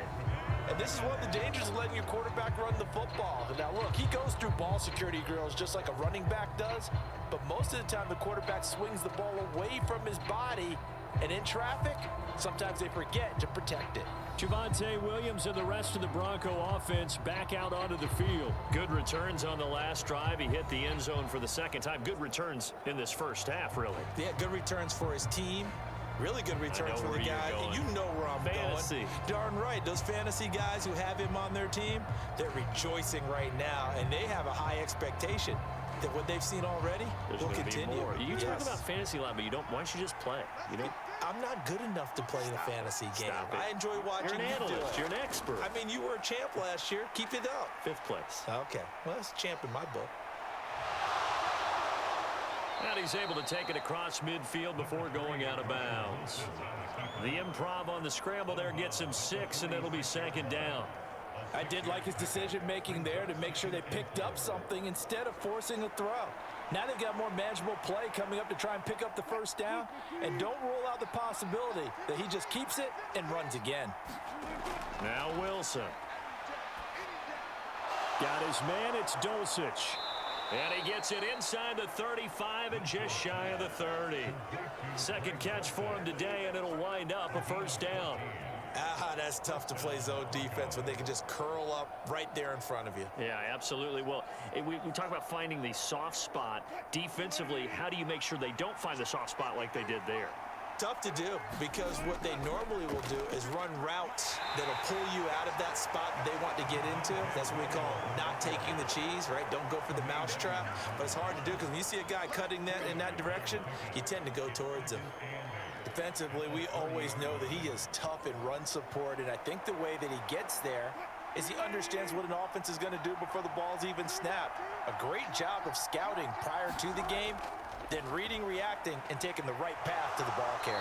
And this is one of the dangers of letting your quarterback run the football. Now, look, he goes through ball security drills just like a running back does, but most of the time the quarterback swings the ball away from his body, and in traffic, sometimes they forget to protect it. Javonte Williams and the rest of the Bronco offense back out onto the field. Good returns on the last drive. He hit the end zone for the second time. Good returns in this first half, really. Yeah, good returns for his team. Really good returns for the guy. You know where I'm going. Darn right. Those fantasy guys who have him on their team, they're rejoicing right now, and they have a high expectation that what they've seen already will continue. You talk about fantasy a lot, but you don't. Why don't you just play? You know, I'm not good enough to play in a fantasy game. I enjoy watching you do it. You're an expert. I mean, you were a champ last year. Keep it up. 5th place. Okay. Well, that's a champ in my book. And he's able to take it across midfield before going out of bounds. The improv on the scramble there gets him 6, and it'll be 2nd down. I did like his decision-making there to make sure they picked up something instead of forcing a throw. Now they've got more manageable play coming up to try and pick up the 1st down, and don't rule out the possibility that he just keeps it and runs again. Now Wilson. Got his man, it's Dulcich. And he gets it inside the 35 and just shy of the 30. 2nd catch for him today, and it'll wind up a 1st down. That's tough to play zone defense when they can just curl up right there in front of you. Yeah, absolutely. Well, we talk about finding the soft spot. Defensively, how do you make sure they don't find the soft spot like they did there? Tough to do, because what they normally will do is run routes that'll pull you out of that spot they want to get into. That's what we call not taking the cheese, right? Don't go for the mousetrap. But it's hard to do because when you see a guy cutting that in that direction, you tend to go towards him. Defensively, we always know that he is tough in run support, and I think the way that he gets there is he understands what an offense is going to do before the ball's even snapped. A great job of scouting prior to the game, then reading, reacting, and taking the right path to the ball carrier.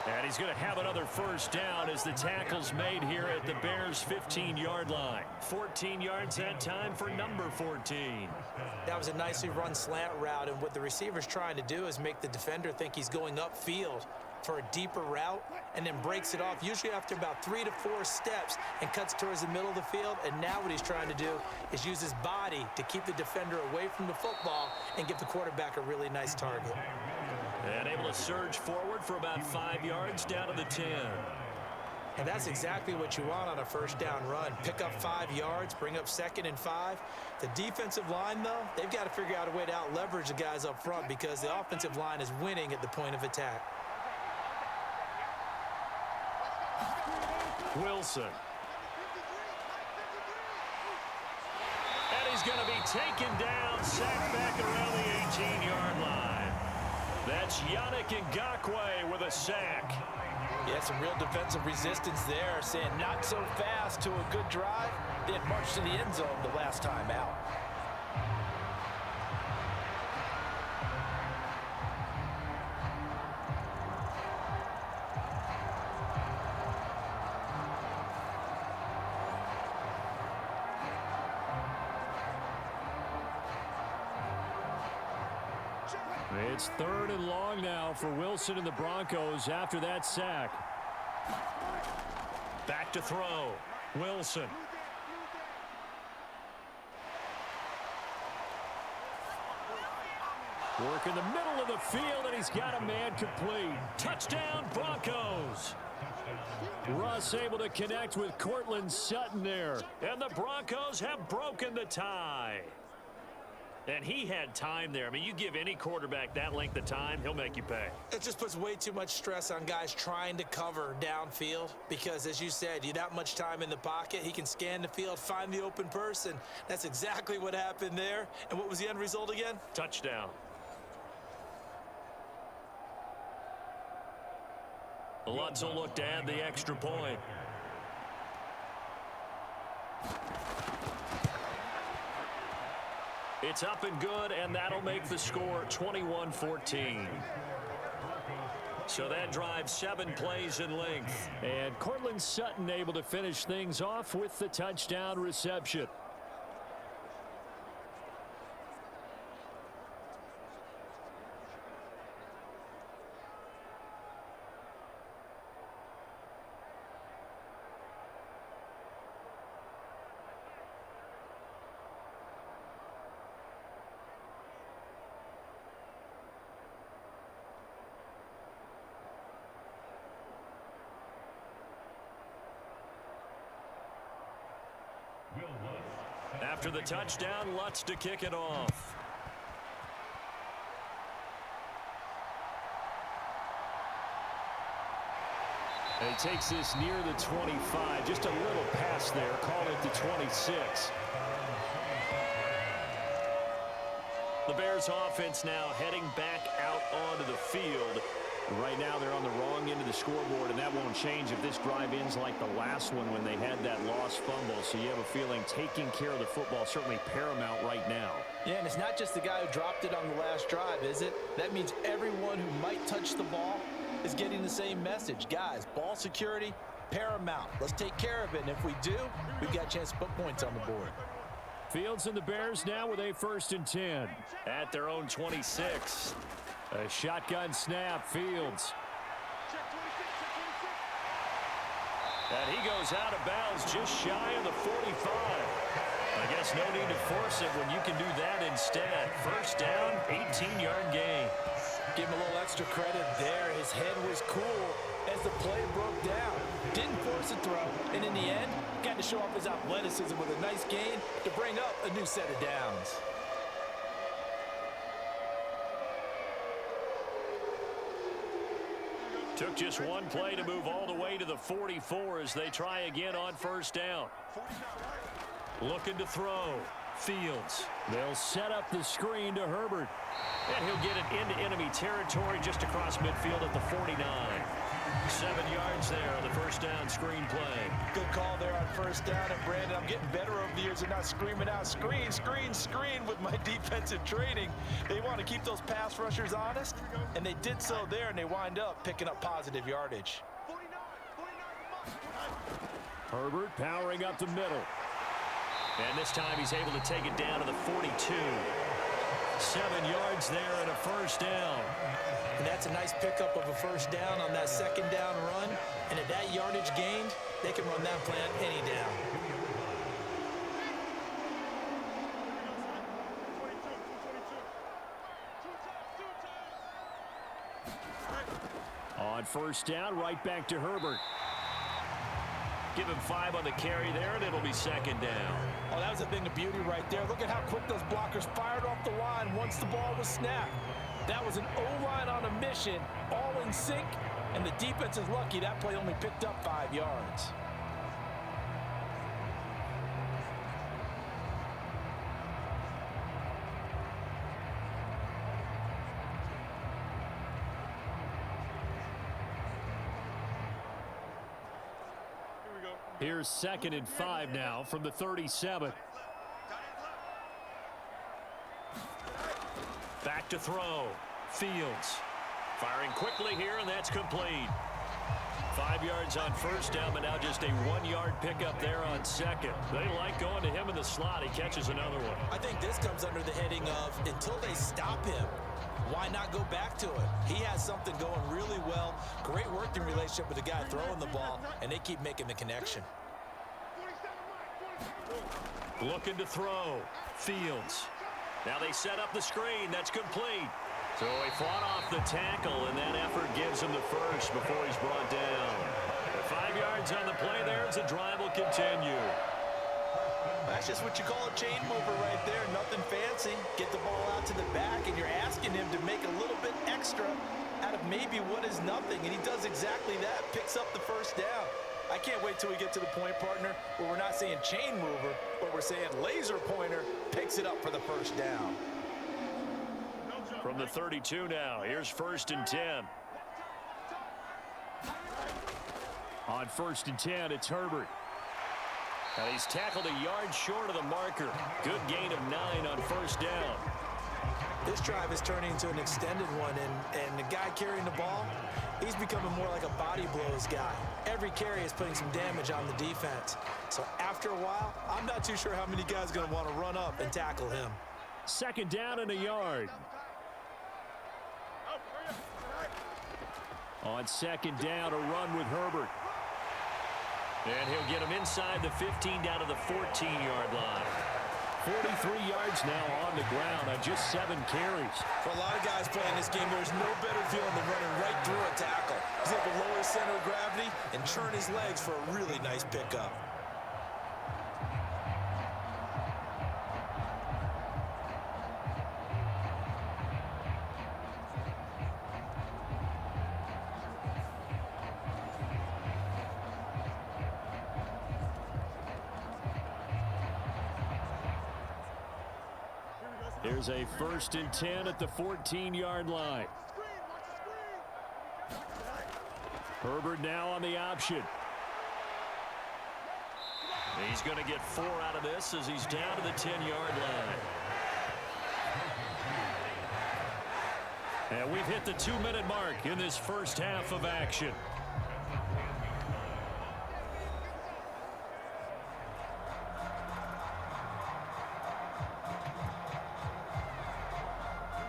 And he's going to have another 1st down as the tackle's made here at the Bears' 15-yard line. 14 yards that time for number 14. That was a nicely run slant route, and what the receiver's trying to do is make the defender think he's going upfield for a deeper route, and then breaks it off, usually after about 3 to 4 steps, and cuts towards the middle of the field. And now what he's trying to do is use his body to keep the defender away from the football and give the quarterback a really nice target. And able to surge forward for about 5 yards down to the 10. And that's exactly what you want on a 1st down run. Pick up 5 yards, bring up 2nd and 5. The defensive line, though, they've got to figure out a way to out-leverage the guys up front because the offensive line is winning at the point of attack. Wilson. And he's going to be taken down, sacked back around the 18-yard line. That's Yannick Ngakoue with a sack. Yeah, some real defensive resistance there, saying not so fast to a good drive, then march to the end zone the last time out. It's 3rd and long now for Wilson and the Broncos after that sack. Back to throw. Wilson. Work in the middle of the field, and he's got a man complete. Touchdown, Broncos. Russ able to connect with Cortland Sutton there. And the Broncos have broken the tie. And he had time there. I mean, you give any quarterback that length of time, he'll make you pay. It just puts way too much stress on guys trying to cover downfield because, as you said, you that much time in the pocket, he can scan the field, find the open person. That's exactly what happened there. And what was the end result again? Touchdown. Lutz will look to add the extra point. It's up and good, and that'll make the score 21-14. So that drives 7 plays in length. And Cortland Sutton able to finish things off with the touchdown reception. After the touchdown, Lutz to kick it off. And he takes this near the 25. Just a little pass there. Call it the 26. The Bears offense now heading back out onto the field. Right now they're on the wrong end of the scoreboard, and that won't change if this drive ends like the last one when they had that lost fumble. So you have a feeling taking care of the football certainly paramount right now. Yeah, and it's not just the guy who dropped it on the last drive, is it? That means everyone who might touch the ball is getting the same message. Guys, ball security, paramount. Let's take care of it, and if we do, we've got a chance to put points on the board. Fields and the Bears now with a 1st and 10. At their own 26. A shotgun snap, Fields. And he goes out of bounds just shy of the 45. I guess no need to force it when you can do that instead. First down, 18-yard gain. Give him a little extra credit there. His head was cool as the play broke down. Didn't force a throw, and in the end, got to show off his athleticism with a nice gain to bring up a new set of downs. Took just one play to move all the way to the 44 as they try again on first down. Looking to throw. Fields. They'll set up the screen to Herbert. And he'll get it into enemy territory just across midfield at the 49. 7 yards there on the first down screen play. Good call there on first down. And Brandon, I'm getting better over the years and not screaming out screen, screen, screen with my defensive training. They want to keep those pass rushers honest, and they did so there, and they wind up picking up positive yardage. Herbert powering up the middle. And this time he's able to take it down to the 42. 7 yards there and a first down. And that's a nice pickup of a first down on that second down run. And at that yardage gained, they can run that play on any down. On first down, right back to Herbert. Give him 5 on the carry there, and it'll be second down. Oh, that was a thing of beauty right there. Look at how quick those blockers fired off the line once the ball was snapped. That was an O-line on a mission, all in sync, and the defense is lucky that play only picked up 5 yards. Here's 2nd and 5 now from the 37. Back to throw. Fields. Firing quickly here, and that's complete. 5 yards on first down, but now just a 1-yard pickup there on second. They like going to him in the slot. He catches another one. I think this comes under the heading of until they stop him, why not go back to it? He has something going really well. Great working relationship with the guy throwing the ball, and they keep making the connection. Looking to throw. Fields. Now they set up the screen. That's complete. So he fought off the tackle, and that effort gives him the first before he's brought down. 5 yards on the play there as the drive will continue. That's just what you call a chain mover right there. Nothing fancy. Get the ball out to the back, and you're asking him to make a little bit extra out of maybe what is nothing, and he does exactly that. Picks up the first down. I can't wait till we get to the point, partner, where we're not saying chain mover, but we're saying laser pointer picks it up for the first down. From the 32 now, here's 1st and 10. On 1st and 10, it's Herbert. And he's tackled a yard short of the marker. Good gain of 9 on first down. This drive is turning into an extended one, and the guy carrying the ball, he's becoming more like a body blows guy. Every carry is putting some damage on the defense. So after a while, I'm not too sure how many guys are going to want to run up and tackle him. 2nd down and a yard. On 2nd down, a run with Herbert. And he'll get him inside the 15 down to the 14-yard line. 43 yards now on the ground on just 7 carries. For a lot of guys playing this game, there's no better feeling than running right through a tackle. He's able to lower his center of gravity and churn his legs for a really nice pickup. Here's a 1st and 10 at the 14-yard line. Herbert now on the option. He's going to get 4 out of this as he's down to the 10-yard line. And we've hit the 2-minute mark in this first half of action.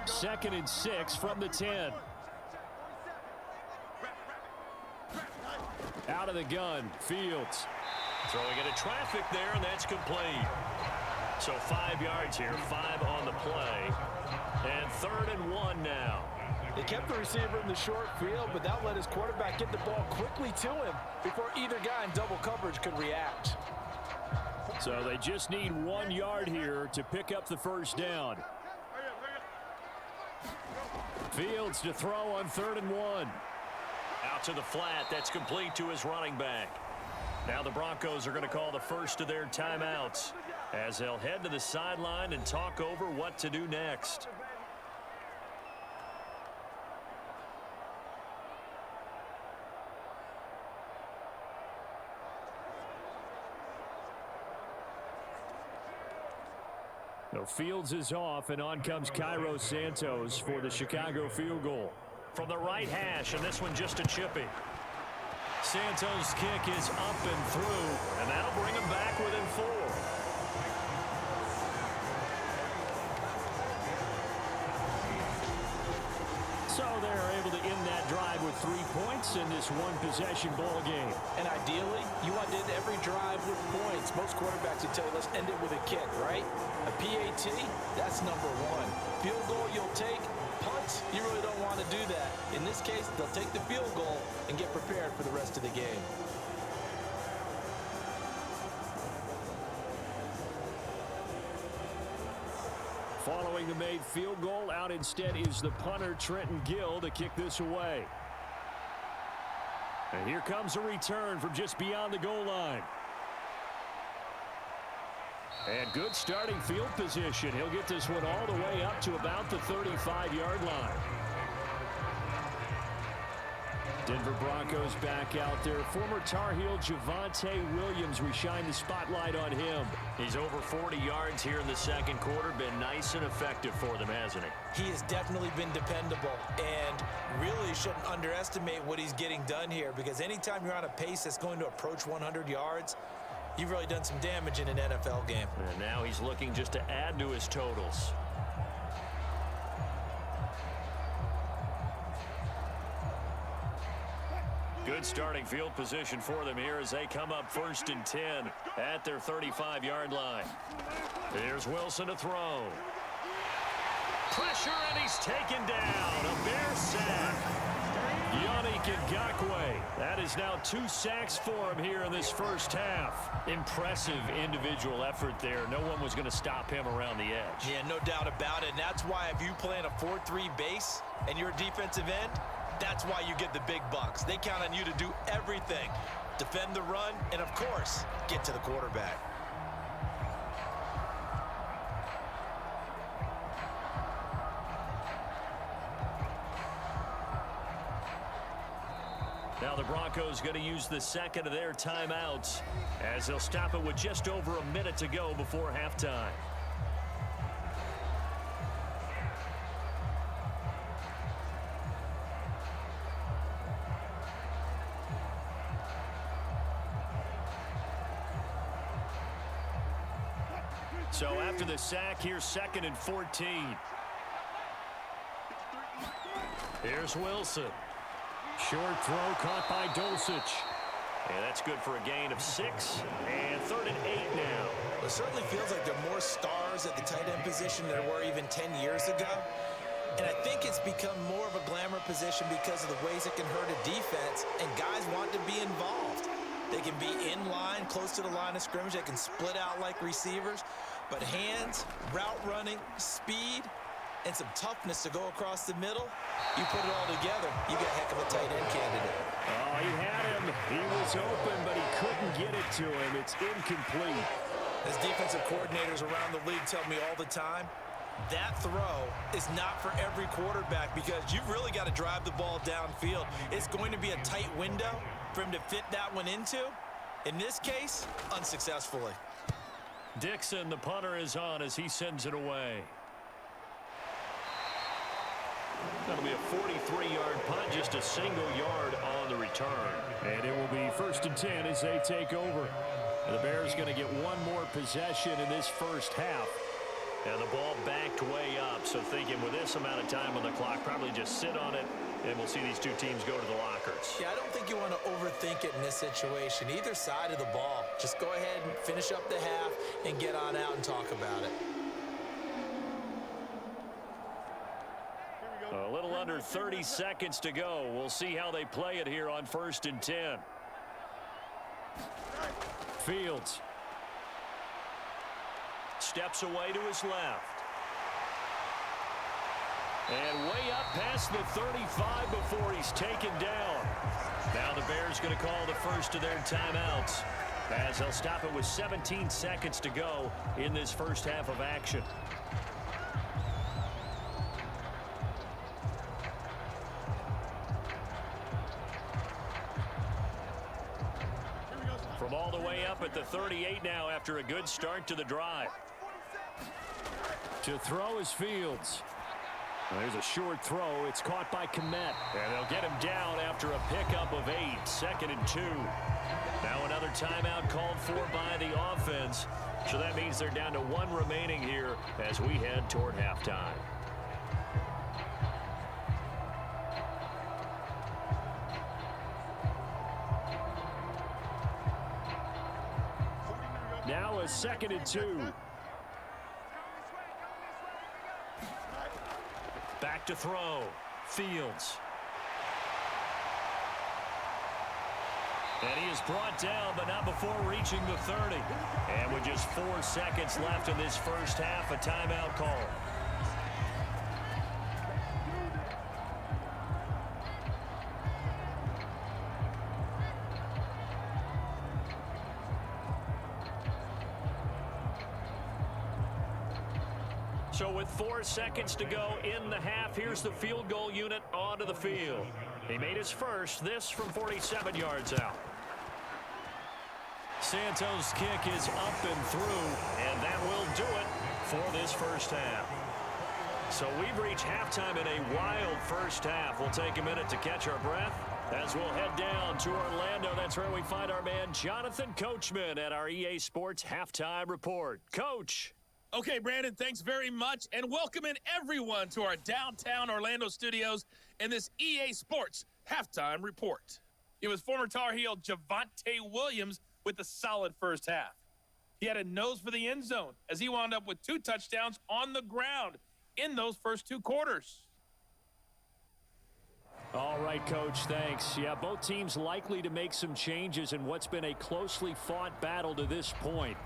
Second and 6 from the 10. Out of the gun, Fields. Throwing into traffic there, and that's complete. So 5 yards here, 5 on the play. And 3rd and 1 now. They kept the receiver in the short field, but that let his quarterback get the ball quickly to him before either guy in double coverage could react. So they just need 1 yard here to pick up the first down. Fields to throw on 3rd and 1. Out to the flat. That's complete to his running back. Now the Broncos are going to call the first of their timeouts as they'll head to the sideline and talk over what to do next. So Fields is off, and on comes Cairo Santos for the Chicago field goal. From the right hash, and this one just a chippy. Santos' kick is up and through, and that'll bring him back within 4. So they're able to end that drive with 3 points in this one-possession ball game. And ideally, you want to end every drive with points. Most quarterbacks would tell you, let's end it with a kick, right? A PAT, that's number 1. Field goal you'll take. Punts, you really don't want to do that. In this case, they'll take the field goal and get prepared for the rest of the game. Following the made field goal, out instead is the punter, Trenton Gill, to kick this away. And here comes a return from just beyond the goal line. And good starting field position. He'll get this one all the way up to about the 35-yard line. Denver Broncos back out there. Former Tar Heel Javonte Williams, we shine the spotlight on him. He's over 40 yards here in the second quarter. Been nice and effective for them, hasn't he? He has definitely been dependable, and really shouldn't underestimate what he's getting done here, because anytime you're on a pace that's going to approach 100 yards, you've really done some damage in an NFL game. And now he's looking just to add to his totals. Good starting field position for them here as they come up 1st and 10 at their 35-yard line. Here's Wilson to throw. Pressure, and he's taken down. A Bear sack. Yannick Ngakoue. That is now 2 sacks for him here in this first half. Impressive individual effort there. No one was going to stop him around the edge. Yeah, no doubt about it. And that's why if you play in a 4-3 base and you're a defensive end, that's why you get the big bucks. They count on you to do everything. Defend the run and, of course, get to the quarterback. Now the Broncos going to use the second of their timeouts as they'll stop it with just over a minute to go before halftime. So after the sack, here's 2nd and 14. Here's Wilson. Short throw caught by Dulcich. And that's good for a gain of 6. And 3rd and 8 now. It certainly feels like there are more stars at the tight end position than there were even 10 years ago. And I think it's become more of a glamour position because of the ways it can hurt a defense, and guys want to be involved. They can be in line, close to the line of scrimmage. They can split out like receivers. But hands, route running, speed, and some toughness to go across the middle, you put it all together, you got a heck of a tight end candidate. Oh, he had him. He was open, but he couldn't get it to him. It's incomplete. As defensive coordinators around the league tell me all the time, That throw is not for every quarterback because you've really got to drive the ball downfield. It's going to be a tight window for him to fit that one into. In this case, unsuccessfully. Dixon, the punter, is on as he sends it away. That'll be a 43-yard punt, just a single yard on the return. And it will be 1st and 10 as they take over. And the Bears going to get one more possession in this first half. And the ball backed way up, so thinking with this amount of time on the clock, probably just sit on it, and we'll see these two teams go to the lockers. Yeah, I don't think you want to overthink it in this situation. Either side of the ball. Just go ahead and finish up the half and get on out and talk about it. A little under 30 seconds to go. We'll see how they play it here on 1st and 10. Fields. Steps away to his left. And way up past the 35 before he's taken down. Now the Bears going to call the first of their timeouts, as they'll stop it with 17 seconds to go in this first half of action. From all the way up at the 38 now after a good start to the drive. To throw is Fields. There's a short throw. It's caught by Komet. And they'll get him down after a pickup of 8. 2nd and 2. Now another timeout called for by the offense. So that means they're down to 1 remaining here as we head toward halftime. Now a 2nd and 2. Back to throw. Fields. And he is brought down, but not before reaching the 30. And with just 4 seconds left in this first half, a timeout call. So with 4 seconds to go in the half, here's the field goal unit onto the field. He made his first, this from 47 yards out. Santos' kick is up and through, and that will do it for this first half. So we've reached halftime in a wild first half. We'll take a minute to catch our breath as we'll head down to Orlando. That's where we find our man Jonathan Coachman at our EA Sports Halftime Report. Coach. Okay, Brandon, thanks very much, and welcome in everyone to our downtown Orlando studios in this EA Sports Halftime Report. It was former Tar Heel Javonte Williams with a solid first half. He had a nose for the end zone as he wound up with 2 touchdowns on the ground in those first 2 quarters. All right, Coach, thanks. Yeah, both teams likely to make some changes in what's been a closely fought battle to this point.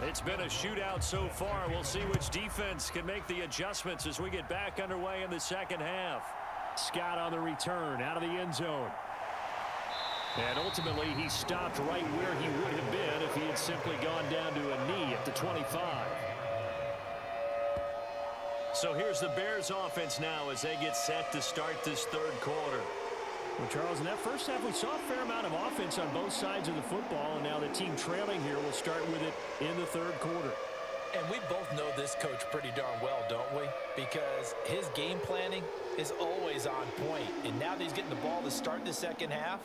It's been a shootout so far. We'll see which defense can make the adjustments as we get back underway in the second half. Scott on the return out of the end zone. And ultimately, he stopped right where he would have been if he had simply gone down to a knee at the 25. So here's the Bears offense now as they get set to start this third quarter. Well, Charles, in that first half, we saw a fair amount of offense on both sides of the football, and now the team trailing here will start with it in the third quarter. And we both know this coach pretty darn well, don't we? Because his game planning is always on point. And now that he's getting the ball to start the second half,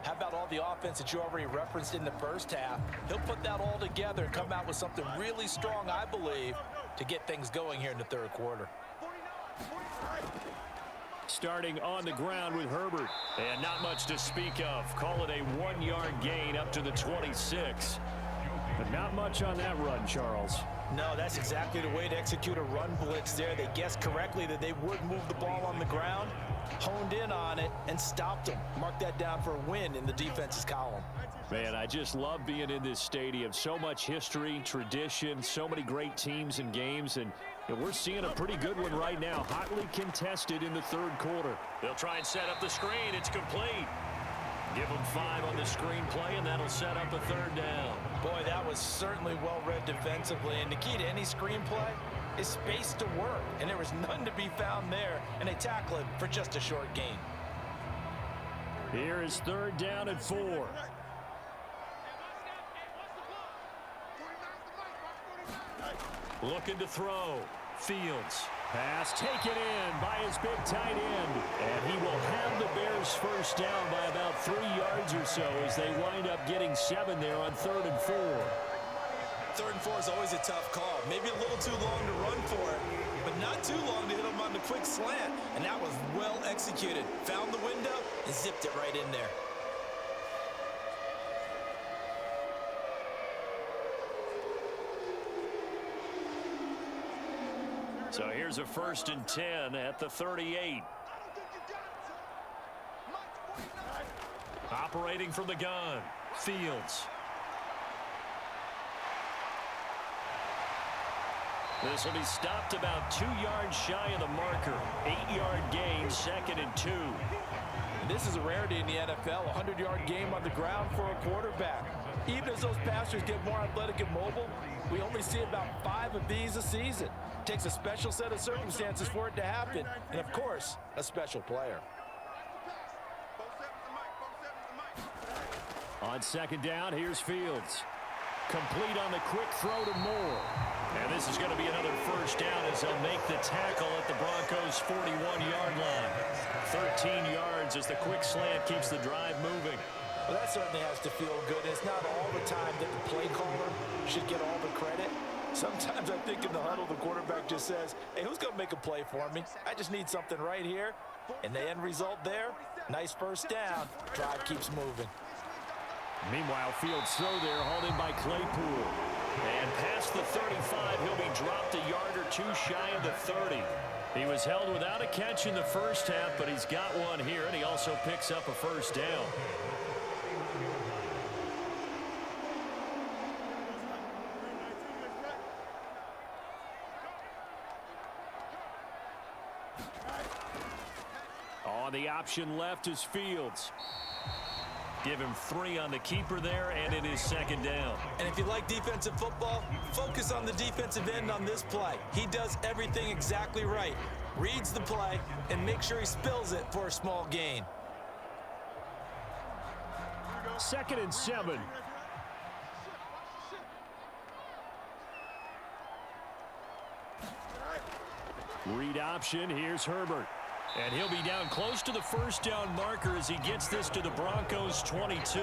how about all the offense that you already referenced in the first half? He'll put that all together and come out with something really strong, I believe, to get things going here in the third quarter. Starting on the ground with Herbert. And not much to speak of. Call it a 1-yard gain up to the 26. But not much on that run, Charles. No, that's exactly the way to execute a run blitz there. They guessed correctly that they would move the ball on the ground, honed in on it, and stopped them. Mark that down for a win in the defense's column. Man, I just love being in this stadium. So much history, tradition, so many great teams and games, and we're seeing a pretty good one right now. Hotly contested in the third quarter. They'll try and set up the screen. It's complete. Give them 5 on the screenplay, and that'll set up a third down. Boy, that was certainly well-read defensively, and the key to any screenplay is space to work, and there was none to be found there, and they tackle it for just a short gain. Here is third down and 4. Looking to throw. Fields. Pass taken in by his big tight end. And he will have the Bears first down by about 3 yards or so as they wind up getting 7 there on 3rd and 4. 3rd and 4 is always a tough call. Maybe a little too long to run for it, but not too long to hit him on the quick slant. And that was well executed. Found the window and zipped it right in there. So here's a 1st and 10 at the 38. Operating from the gun. Fields. This will be stopped about 2 yards shy of the marker. 8-yard gain, 2nd and 2. This is a rarity in the NFL, a 100-yard game on the ground for a quarterback. Even as those passers get more athletic and mobile, we only see about 5 of these a season. It takes a special set of circumstances for it to happen, and of course, a special player. On 2nd down, here's Fields. Complete on the quick throw to Moore. And this is going to be another first down as they'll make the tackle at the Broncos' 41-yard line. 13 yards as the quick slant keeps the drive moving. Well, that certainly has to feel good. It's not all the time that the play caller should get all the credit. Sometimes I think in the huddle, the quarterback just says, hey, who's going to make a play for me? I just need something right here. And the end result there, nice first down. Drive keeps moving. Meanwhile, Fields' throw there hauled in by Claypool. And past the 35, he'll be dropped a yard or 2 shy of the 30. He was held without a catch in the first half, but he's got one here, and he also picks up a first down. On the option left is Fields. Give him 3 on the keeper there, and it is 2nd down. And if you like defensive football, focus on the defensive end on this play. He does everything exactly right. Reads the play and makes sure he spills it for a small gain. 2nd and 7. Read option. Here's Herbert. And he'll be down close to the first down marker as he gets this to the Broncos' 22.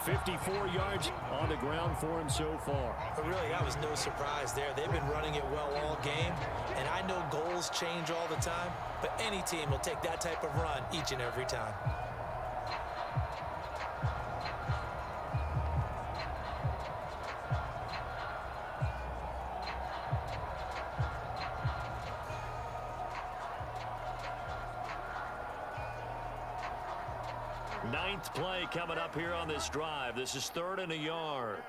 54 yards on the ground for him so far. But really, that was no surprise there. They've been running it well all game, and I know goals change all the time, but any team will take that type of run each and every time. Ninth play coming up here on this drive. This is 3rd and a yard.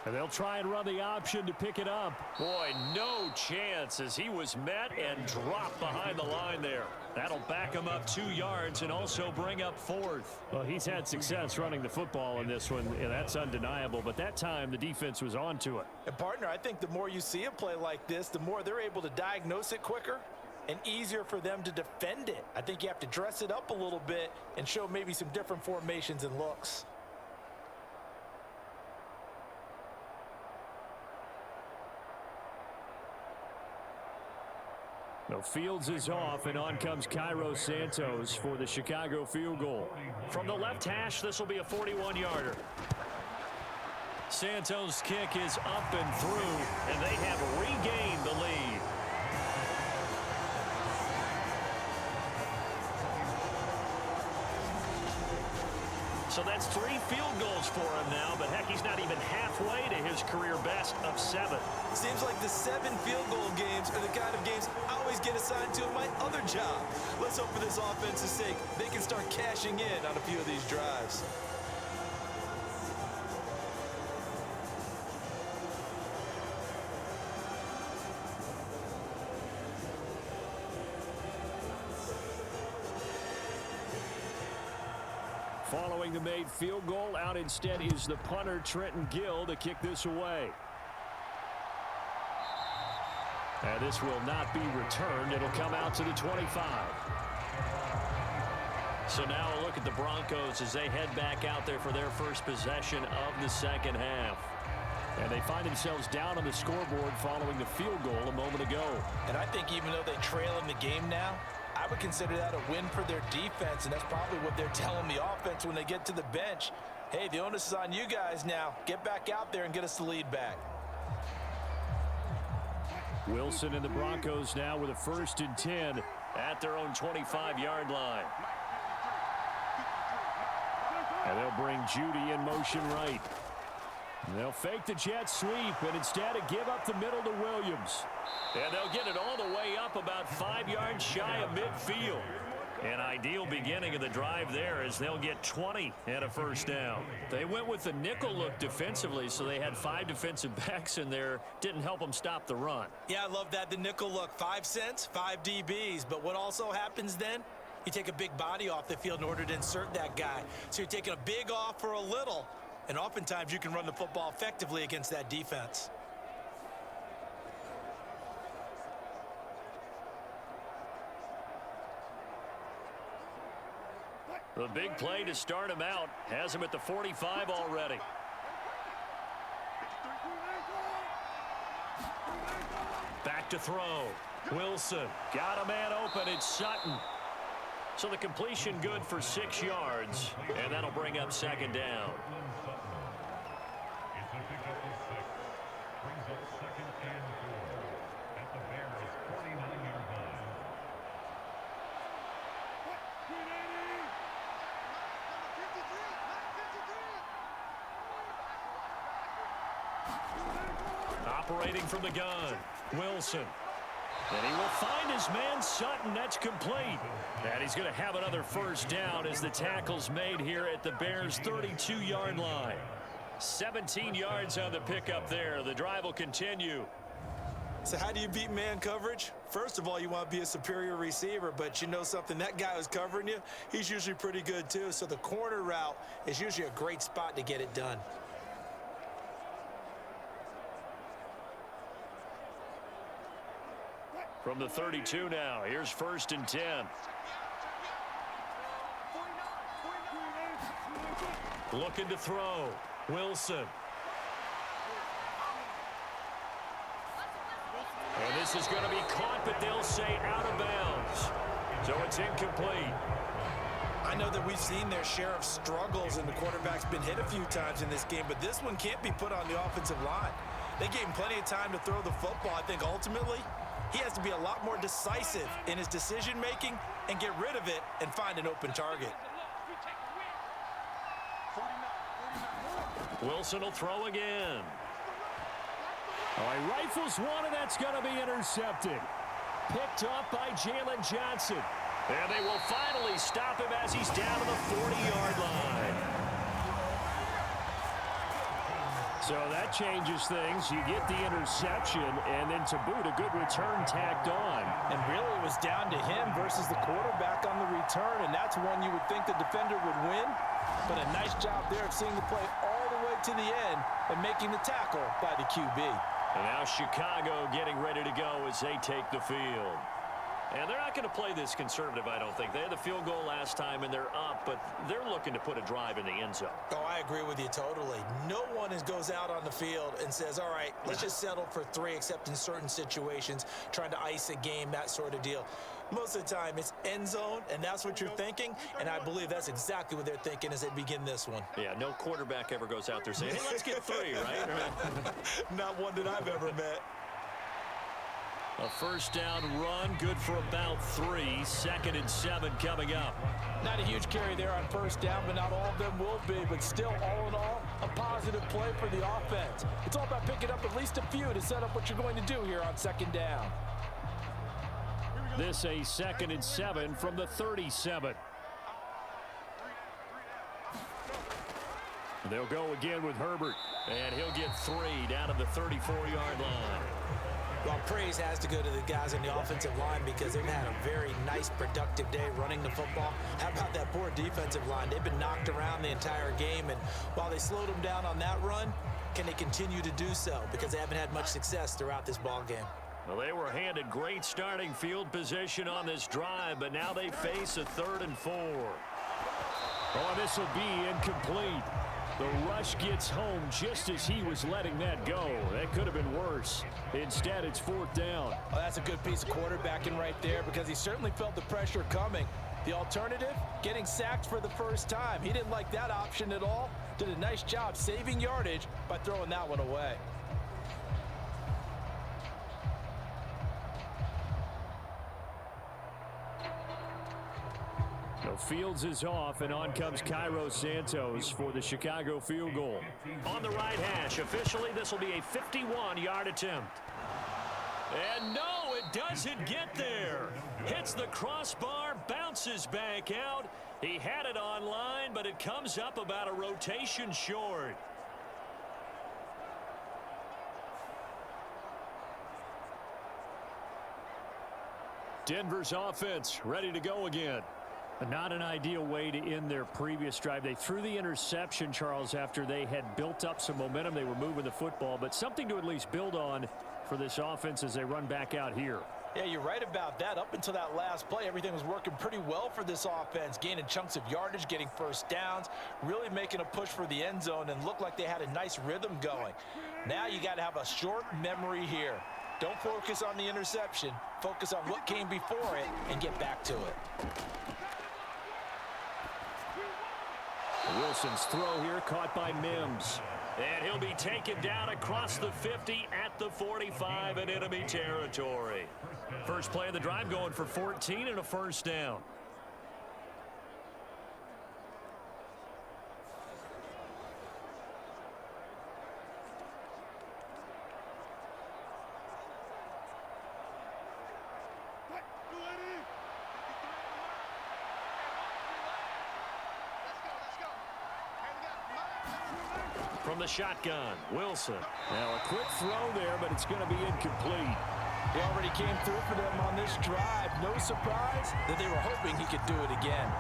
And they'll try and run the option to pick it up. Boy, no chance as he was met and dropped behind the line there. That'll back him up 2 yards and also bring up 4th. Well, he's had success running the football in this one, and that's undeniable. But that time, the defense was onto it. And, partner, I think the more you see a play like this, the more they're able to diagnose it quicker and easier for them to defend it. I think you have to dress it up a little bit and show maybe some different formations and looks. No, Fields is off, and on comes Cairo Santos for the Chicago field goal. From the left hash, this will be a 41-yarder. Santos' kick is up and through, and they have regained the lead. So that's 3 field goals for him now, but heck, he's not even halfway to his career best of 7. Seems like the 7 field goal games are the kind of games I always get assigned to in my other job. Let's hope for this offense's sake they can start cashing in on a few of these drives. Following the made field goal, out instead is the punter, Trenton Gill, to kick this away. And this will not be returned. It'll come out to the 25. So now a look at the Broncos as they head back out there for their first possession of the second half. And they find themselves down on the scoreboard following the field goal a moment ago. And I think even though they trail in the game now, I would consider that a win for their defense, and that's probably what they're telling the offense when they get to the bench. Hey, the onus is on you guys now. Get back out there and get us the lead back. Wilson and the Broncos now with a 1st and 10 at their own 25-yard line. And they'll bring Judy in motion right. And they'll fake the jet sweep, and instead give up the middle to Williams. And they'll get it all the way up about 5 yards shy of midfield. An ideal beginning of the drive there as they'll get 20 and a 1st down. They went with the nickel look defensively, so they had 5 defensive backs in there. Didn't help them stop the run. Yeah, I love that, the nickel look. 5 cents, 5 DBs. But what also happens then? You take a big body off the field in order to insert that guy. So you're taking a big off for a little. And oftentimes you can run the football effectively against that defense. The big play to start him out has him at the 45 already. Back to throw. Wilson got a man open. It's Sutton. So the completion good for 6 yards, and that'll bring up 2nd down. Operating from the gun, Wilson. And he will find his man Sutton. That's complete. And he's going to have another 1st down as the tackle's made here at the Bears' 32-yard line. 17 yards on the pickup there. The drive will continue. So how do you beat man coverage? First of all, you want to be a superior receiver, but you know something, that guy who's covering you, he's usually pretty good too. So the corner route is usually a great spot to get it done. From the 32 now, here's 1st and 10. Looking to throw. Wilson. And this is going to be caught, but they'll say out of bounds. So it's incomplete. I know that we've seen their share of struggles, and the quarterback's been hit a few times in this game, but this one can't be put on the offensive line. They gave him plenty of time to throw the football. I think ultimately he has to be a lot more decisive in his decision-making and get rid of it and find an open target. Wilson will throw again. Oh, he rifles one, and that's going to be intercepted. Picked up by Jalen Johnson. And they will finally stop him as he's down to the 40-yard line. So that changes things. You get the interception, and then to boot, a good return tacked on. And really it was down to him versus the quarterback on the return, and that's one you would think the defender would win. But a nice job there of seeing the play all the way to the end and making the tackle by the QB. And now Chicago getting ready to go as they take the field. And they're not going to play this conservative, I don't think. They had the field goal last time, and they're up, but they're looking to put a drive in the end zone. Oh, I agree with you totally. No one goes out on the field and says, all right, let's just settle for 3, except in certain situations, trying to ice a game, that sort of deal. Most of the time, it's end zone, and that's what you're thinking, and I believe that's exactly what they're thinking as they begin this one. Yeah, no quarterback ever goes out there saying, hey, let's get 3, right? Not one that I've ever met. A first down run, good for about 3. 2nd and 7 coming up. Not a huge carry there on first down, but not all of them will be. But still, all in all, a positive play for the offense. It's all about picking up at least a few to set up what you're going to do here on 2nd down. This a 2nd and 7 from the 37. They'll go again with Herbert. And he'll get 3 down at the 34-yard line. Well, praise has to go to the guys on the offensive line because they've had a very nice, productive day running the football. How about that poor defensive line? They've been knocked around the entire game, and while they slowed them down on that run, can they continue to do so? Because they haven't had much success throughout this ball game. Well, they were handed great starting field position on this drive, but now they face a 3rd and 4. Oh, this will be incomplete. The rush gets home just as he was letting that go. That could have been worse. Instead, it's 4th down. Oh, that's a good piece of quarterbacking right there because he certainly felt the pressure coming. The alternative, getting sacked for the first time. He didn't like that option at all. Did a nice job saving yardage by throwing that one away. Fields is off, and on comes Cairo Santos for the Chicago field goal. On the right hash, officially this will be a 51-yard attempt. And no, it doesn't get there. Hits the crossbar, bounces back out. He had it on line, but it comes up about a rotation short. Denver's offense ready to go again. Not an ideal way to end their previous drive. They threw the interception, Charles, after they had built up some momentum. They were moving the football, but something to at least build on for this offense as they run back out here. Yeah, you're right about that. Up until that last play, everything was working pretty well for this offense, gaining chunks of yardage, getting first downs, really making a push for the end zone, and looked like they had a nice rhythm going. Now you got to have a short memory here. Don't focus on the interception. Focus on what came before it and get back to it. Wilson's throw here caught by Mims. And he'll be taken down across the 50 at the 45 in enemy territory. First play of the drive going for 14 and a first down. From the shotgun, Wilson. Now a quick throw there, but it's going to be incomplete. He already came through for them on this drive. No surprise that they were hoping he could do it again.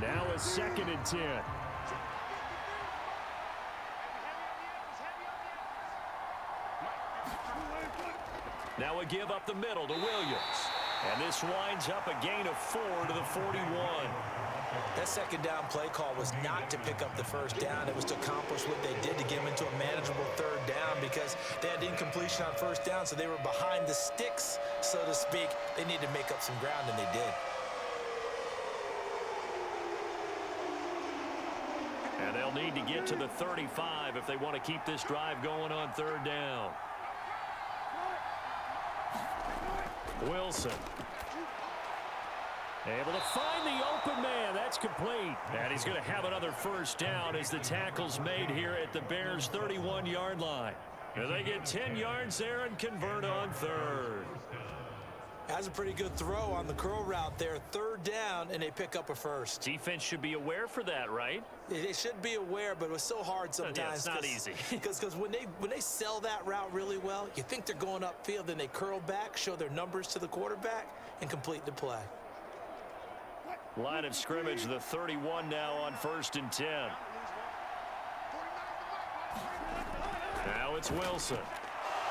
Now a 2nd and 10. Now a give up the middle to Williams. And this winds up a gain of 4 to the 41. That second down play call was not to pick up the first down. It was to accomplish what they did to get them into a manageable third down because they had incompletion on first down, so they were behind the sticks, so to speak. They needed to make up some ground, and they did. And they'll need to get to the 35 if they want to keep this drive going on third down. Wilson. Able to find the open man. That's complete. And he's going to have another first down as the tackle's made here at the Bears' 31-yard line. And they get 10 yards there and convert on third. That's a pretty good throw on the curl route there. Third down, and they pick up a first. Defense should be aware for that, right? They should be aware, but it was so hard sometimes. Yeah, it's not easy. Because when they sell that route really well, you think they're going upfield, then they curl back, show their numbers to the quarterback, and complete the play. Line of scrimmage, the 31 now on 1st and 10. Now it's Wilson.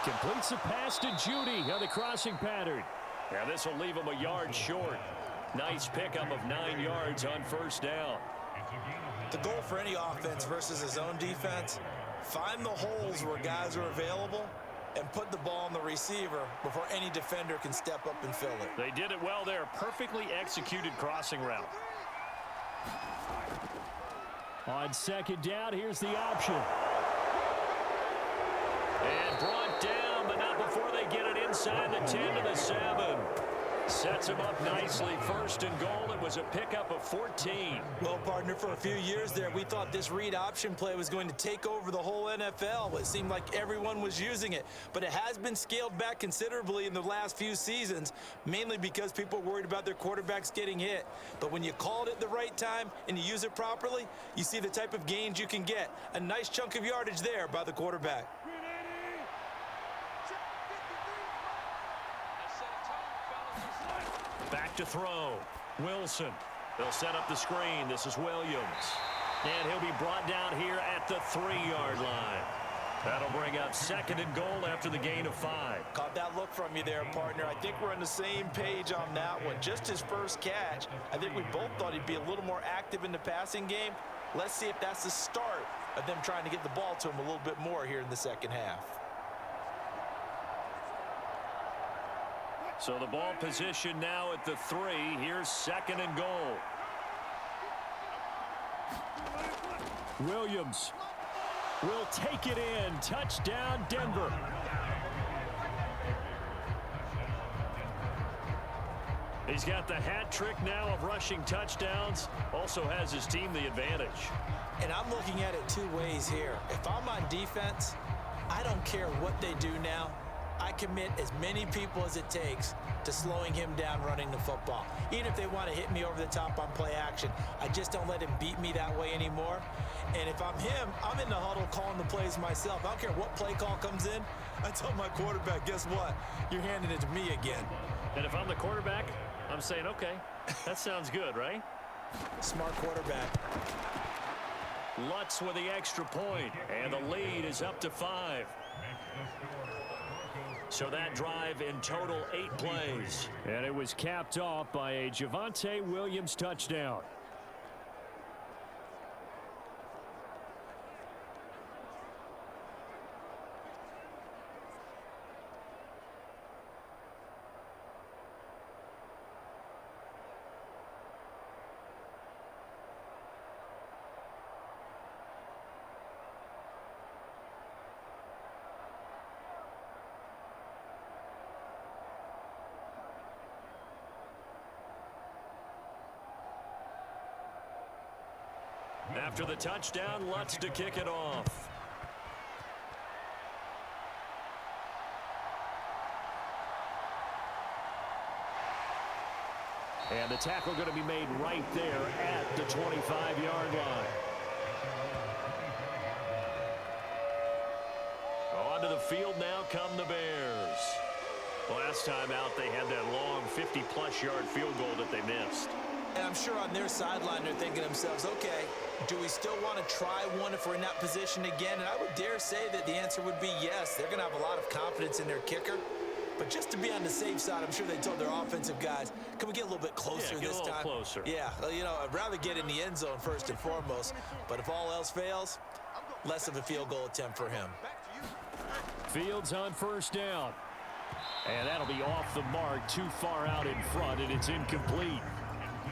Completes the pass to Judy on the crossing pattern. Now this will leave him a yard short. Nice pickup of 9 yards on first down. The goal for any offense versus his own defense Find the holes where guys are available and put the ball on the receiver before any defender can step up and fill it. They did it well there. Perfectly executed crossing route. On second down, here's the option. And brought down, but not before they get it inside the 10 to the 7. Sets him up nicely. First and goal. It was a pickup of 14. Well, partner, for a few years there, we thought this read option play was going to take over the whole NFL. It seemed like everyone was using it. But it has been scaled back considerably in the last few seasons, mainly because people are worried about their quarterbacks getting hit. But when you call it at the right time and you use it properly, you see the type of gains you can get. A nice chunk of yardage there by the quarterback. Back to throw. Wilson. They'll set up the screen. This is Williams. And he'll be brought down here at the 3-yard line. That'll bring up second and goal after the gain of 5. Caught that look from you there, partner. I think we're on the same page on that one. Just his first catch. I think we both thought he'd be a little more active in the passing game. Let's see if that's the start of them trying to get the ball to him a little bit more here in the second half. So the ball position now at the 3. Here's second and goal. Williams will take it in. Touchdown, Denver. He's got the hat trick now of rushing touchdowns. Also has his team the advantage. And I'm looking at it two ways here. If I'm on defense, I don't care what they do now. I commit as many people as it takes to slowing him down running the football. Even if they want to hit me over the top on play action, I just don't let him beat me that way anymore. And if I'm him, I'm in the huddle calling the plays myself. I don't care what play call comes in. I tell my quarterback, guess what? You're handing it to me again. And if I'm the quarterback, I'm saying, okay, that sounds good, right? Smart quarterback. Lutz with the extra point, and the lead is up to 5. So that drive in total 8 plays. And it was capped off by a Javonte Williams touchdown. After the touchdown, Lutz to kick it off. And the tackle going to be made right there at the 25-yard line. Onto the field now come the Bears. Last time out, they had that long 50-plus yard field goal that they missed. And I'm sure on their sideline they're thinking to themselves, okay, do we still want to try one if we're in that position again? And I would dare say that the answer would be yes. They're going to have a lot of confidence in their kicker. But just to be on the safe side, I'm sure they told their offensive guys, can we get a little bit closer this time? Yeah, get a little closer. Yeah, you know, I'd rather get in the end zone first and foremost. But if all else fails, less of a field goal attempt for him. Fields on first down. And that'll be off the mark, too far out in front, and it's incomplete.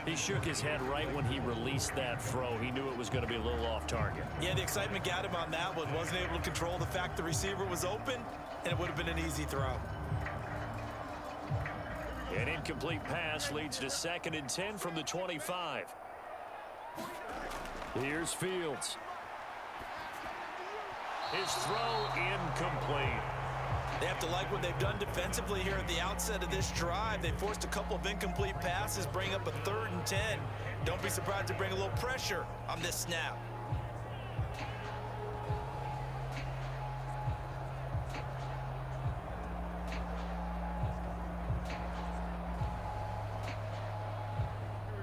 He shook his head right when he released that throw. He knew it was going to be a little off target. Yeah, the excitement got him on that one. Wasn't able to control the fact the receiver was open, and it would have been an easy throw. An incomplete pass leads to 2nd and 10 from the 25. Here's Fields. His throw incomplete. They have to like what they've done defensively here at the outset of this drive. They forced a couple of incomplete passes, bring up a 3rd and 10. Don't be surprised to bring a little pressure on this snap.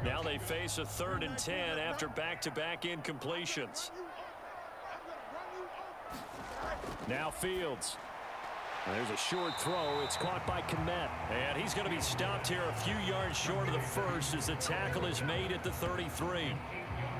Now they face a 3rd and 10 after back-to-back incompletions. Now Fields. There's a short throw. It's caught by Kmet. And he's going to be stopped here a few yards short of the first as the tackle is made at the 33.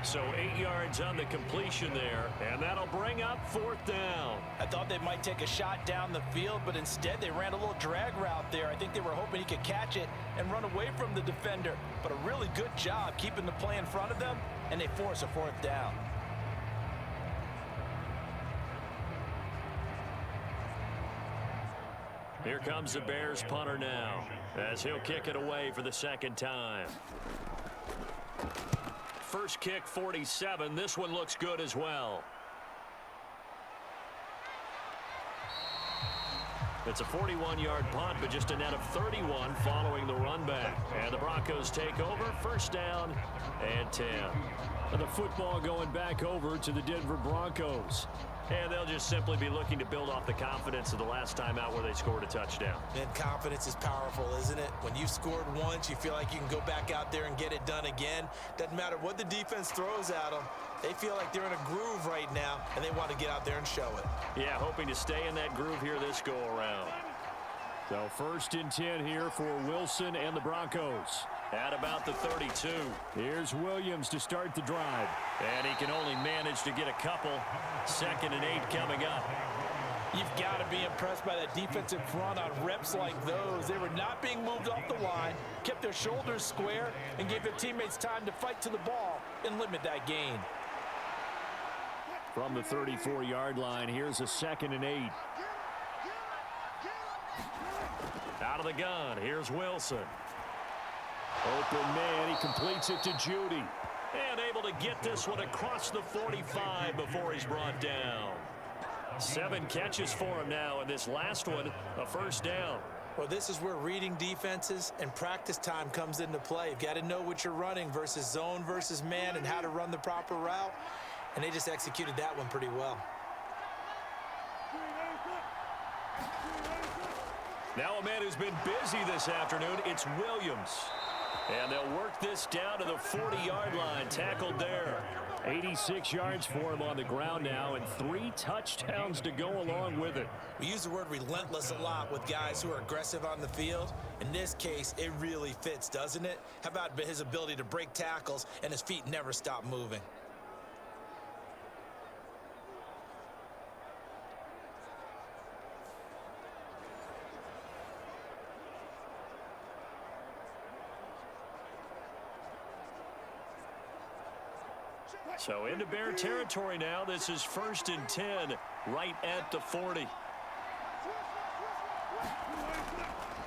So 8 yards on the completion there, and that'll bring up 4th down. I thought they might take a shot down the field, but instead they ran a little drag route there. I think they were hoping he could catch it and run away from the defender. But a really good job keeping the play in front of them, and they force a 4th down. Here comes the Bears punter now, as he'll kick it away for the 2nd time. First kick, 47. This one looks good as well. It's a 41-yard punt, but just a net of 31 following the run back. And the Broncos take over, 1st down and 10. And the football going back over to the Denver Broncos. And they'll just simply be looking to build off the confidence of the last time out where they scored a touchdown. And confidence is powerful, isn't it? When you've scored once, you feel like you can go back out there and get it done again. Doesn't matter what the defense throws at them. They feel like they're in a groove right now, and they want to get out there and show it. Yeah, hoping to stay in that groove here this go-around. So 1st and 10 here for Wilson and the Broncos. At about the 32. Here's Williams to start the drive. And he can only manage to get a couple. 2nd and 8 coming up. You've got to be impressed by that defensive front on reps like those. They were not being moved off the line, kept their shoulders square, and gave their teammates time to fight to the ball and limit that gain. From the 34-yard line, here's a 2nd and 8. Out of the gun, here's Wilson. Open man, he completes it to Judy. And able to get this one across the 45 before he's brought down. 7 catches for him now, and this last one, a 1st down. Well, this is where reading defenses and practice time comes into play. You've got to know what you're running versus zone versus man and how to run the proper route. And they just executed that one pretty well. Now a man who's been busy this afternoon, it's Williams. And they'll work this down to the 40-yard line, tackled there. 86 yards for him on the ground now, and 3 touchdowns to go along with it. We use the word relentless a lot with guys who are aggressive on the field. In this case, it really fits, doesn't it? How about his ability to break tackles and his feet never stop moving? So into Bear territory now. This is 1st and 10, right at the 40.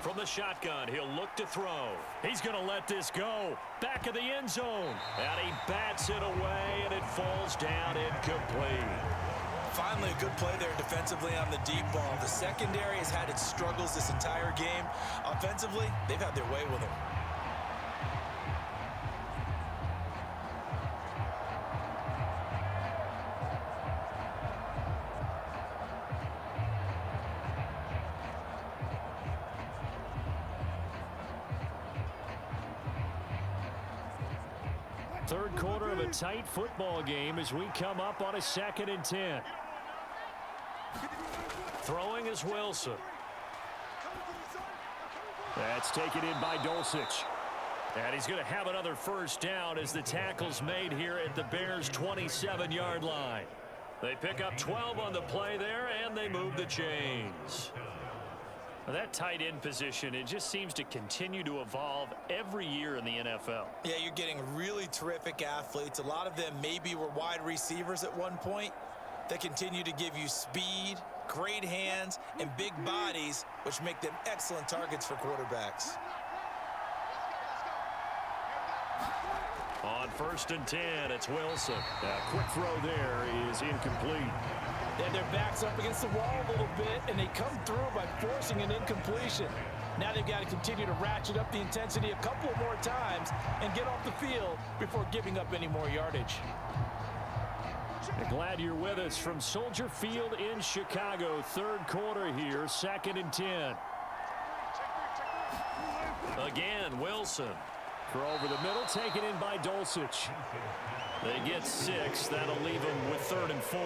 From the shotgun, he'll look to throw. He's going to let this go. Back of the end zone. And he bats it away, and it falls down incomplete. Finally, a good play there defensively on the deep ball. The secondary has had its struggles this entire game. Offensively, they've had their way with him. Third quarter of a tight football game as we come up on a 2nd and 10. Throwing is Wilson. That's taken in by Dulcich. And he's going to have another 1st down as the tackle's made here at the Bears' 27-yard line. They pick up 12 on the play there, and they move the chains. Well, that tight end position, it just seems to continue to evolve every year in the NFL. Yeah, you're getting really terrific athletes. A lot of them maybe were wide receivers at one point. They continue to give you speed, great hands, and big bodies, which make them excellent targets for quarterbacks. On 1st and 10, it's Wilson. A quick throw there is incomplete. They have their backs up against the wall a little bit, and they come through by forcing an incompletion. Now they've got to continue to ratchet up the intensity a couple more times and get off the field before giving up any more yardage. Glad you're with us from Soldier Field in Chicago. Third quarter here, 2nd and 10. Again, Wilson. Throw over the middle, taken in by Dulcich. They get 6. That'll leave them with 3rd and 4.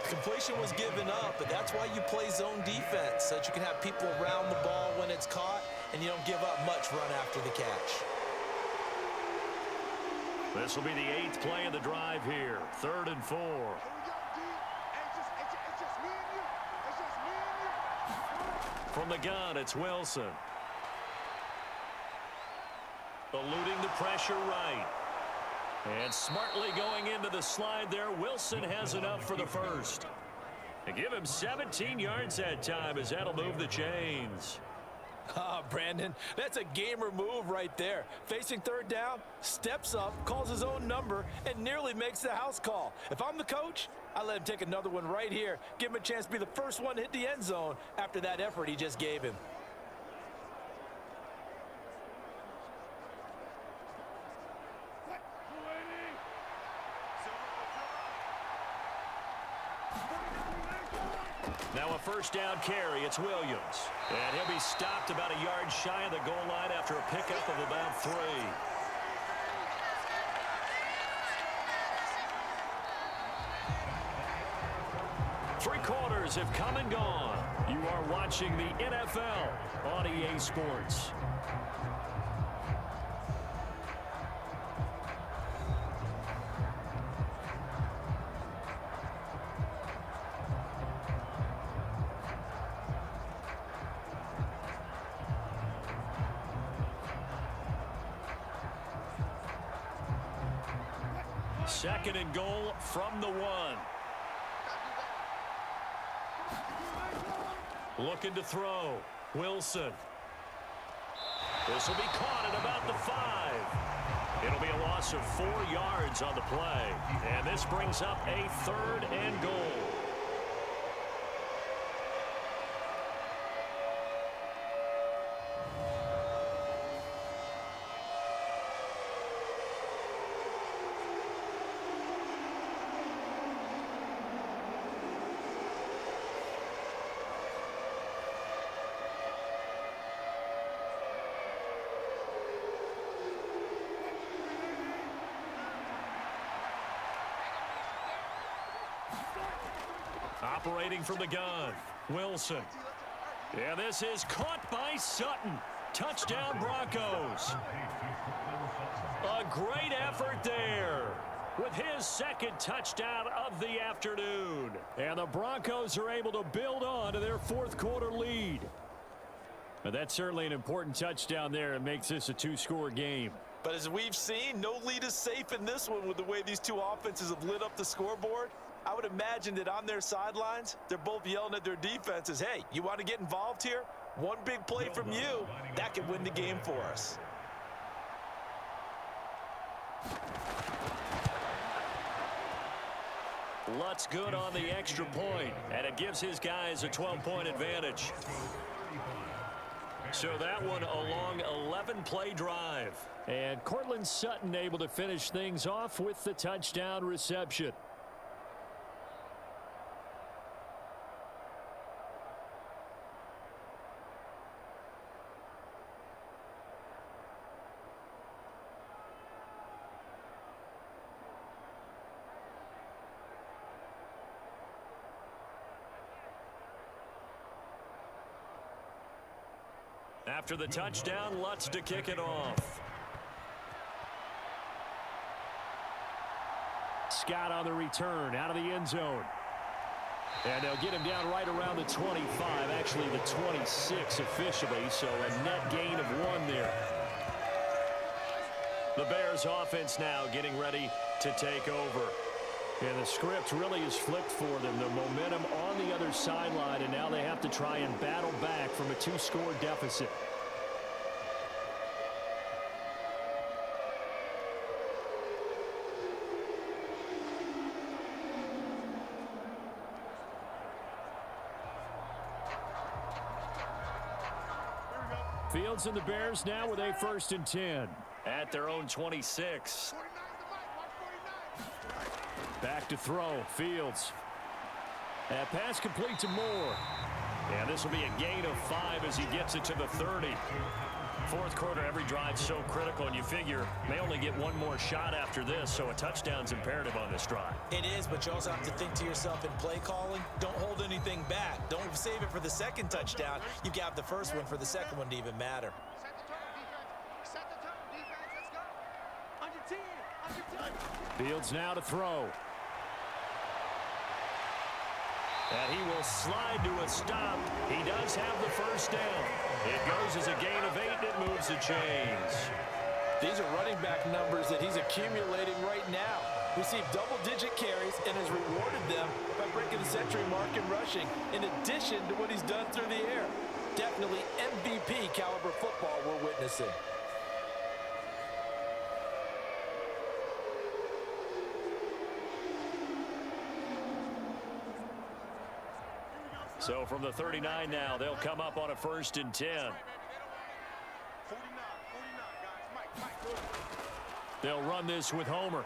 Completion was given up, but that's why you play zone defense, so that you can have people around the ball when it's caught, and you don't give up much run after the catch. This will be the 8th play of the drive here. 3rd and 4. From the gun, it's Wilson. Eluding the pressure right. And smartly going into the slide there. Wilson has enough for the first. They give him 17 yards that time as that'll move the chains. Brandon, that's a gamer move right there. Facing 3rd down, steps up, calls his own number, and nearly makes the house call. If I'm the coach, I let him take another one right here. Give him a chance to be the first one to hit the end zone after that effort he just gave him. Now a 1st down carry. It's Williams. And he'll be stopped about a yard shy of the goal line after a pickup of about 3. Three quarters have come and gone. You are watching the NFL on EA Sports. Second and goal from the 1. Looking to throw. Wilson. This will be caught at about the 5. It'll be a loss of 4 yards on the play. And this brings up a 3rd and goal. Operating from the gun, Wilson. Yeah, this is caught by Sutton. Touchdown, Broncos. A great effort there with his 2nd touchdown of the afternoon. And the Broncos are able to build on to their 4th quarter lead. But that's certainly an important touchdown there. It makes this a 2-score game. But as we've seen, no lead is safe in this one with the way these two offenses have lit up the scoreboard. I would imagine that on their sidelines, they're both yelling at their defenses, hey, you want to get involved here? One big play from you, that could win the game for us. Lutz good on the extra point, and it gives his guys a 12-point advantage. So that one a long 11-play drive. And Cortland Sutton able to finish things off with the touchdown reception. After the touchdown, Lutz to kick it off. Scott on the return out of the end zone. And they'll get him down right around the 25, actually the 26 officially, so a net gain of 1 there. The Bears offense now getting ready to take over. And the script really is flipped for them. The momentum on the other sideline, and now they have to try and battle back from a 2-score deficit. Fields and the Bears now with a 1st and 10. At their own 26. Back to throw. Fields. That pass complete to Moore. And this will be a gain of 5 as he gets it to the 30. 4th quarter, every drive so critical, and you figure may only get one more shot after this, so a touchdown's imperative on this drive. It is, but you also have to think to yourself in play calling, don't hold anything back. Don't save it for the 2nd touchdown. You've got the 1st one for the 2nd one to even matter. Set the tone, defense. Set the tone, defense. Let's go. On your team. On your team. Fields now to throw. And he will slide to a stop. He does have the first down. It goes as a gain of 8, and it moves the chains. These are running back numbers that he's accumulating right now. Received double-digit carries and has rewarded them by breaking the century mark in rushing, in addition to what he's done through the air. Definitely MVP caliber football we're witnessing. So from the 39 now, they'll come up on a 1st and 10. They'll run this with Homer.